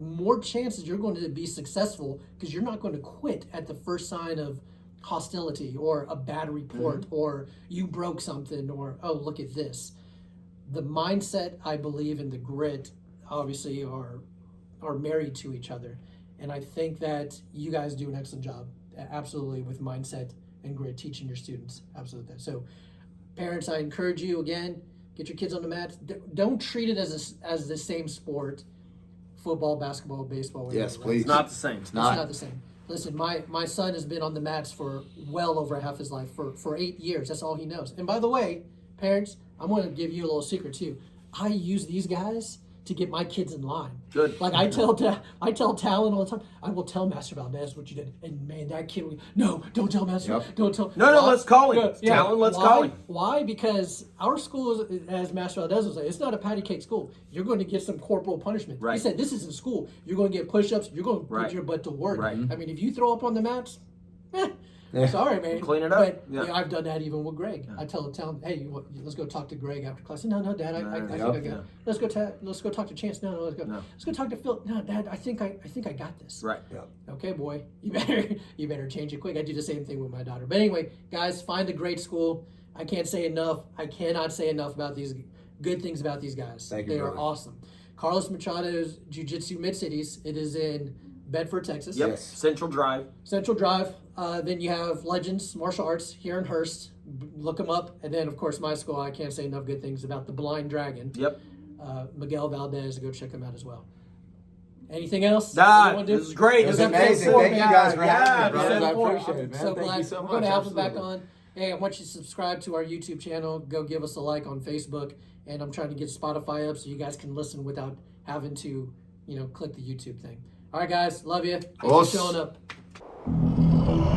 more chances you're going to be successful because you're not going to quit at the first sign of hostility or a bad report or you broke something or, oh, look at this. The mindset, I believe, and the grit obviously are married to each other. And I think that you guys do an excellent job, absolutely, with mindset and grit, teaching your students. Absolutely. So parents, I encourage you, again, get your kids on the mats. Don't treat it as the same sport, football, basketball, baseball. Whatever, Yes, right? please. it's not the same. It's It's not. not the same. Listen, my son has been on the mats for well over half his life, for 8 years. That's all he knows. And by the way, parents, I'm going to give you a little secret too. I use these guys to get my kids in line. Good. Like I tell Talon all the time, I will tell Master Valdez what you did. And man, that kid, no, don't tell Master, Yep. don't tell. No, Why? let's call him. Talon, let's Why? call him. Why? Because our school, as Master Valdez would say, it's not a patty cake school. You're going to get some corporal punishment. Right. He said, this isn't school. You're going to get push-ups. You're going to put Right. your butt to work. Right. I mean, if you throw up on the mats, sorry, man. Clean it up. But Yeah. I've done that even with Greg. I tell him, hey, let's go talk to Greg after class. No, Dad, I think I got it. Let's go talk to Chance. No, let's go talk to Phil. No, Dad, I think I got this. Right. Okay, boy, you better change it quick. I do the same thing with my daughter. But anyway, guys, find a great school. I cannot say enough about these good things about these guys. Thank you, They brother. are awesome. Carlos Machado's Jiu-Jitsu Mid-Cities. It is in Bedford, Texas. Yep. Yes. Central Drive. Central Drive. Then you have Legends Martial Arts here in Hearst. Look them up. And then, of course, my school. I can't say enough good things about the Blind Dragon. Yep. Miguel Valdez. Go check him out as well. Anything else? Nah, You wanna do? this is great. It was This is amazing. episode Thank you 4, guys for man. having me, Yeah, brothers. I episode 4. appreciate it, man. So Thank glad. you so We're much. going to have him back Absolutely. on. Hey, I want you to subscribe to our YouTube channel. Go give us a like on Facebook. And I'm trying to get Spotify up so you guys can listen without having to, click the YouTube thing. All right, guys. Love you. Thanks for Us. showing up.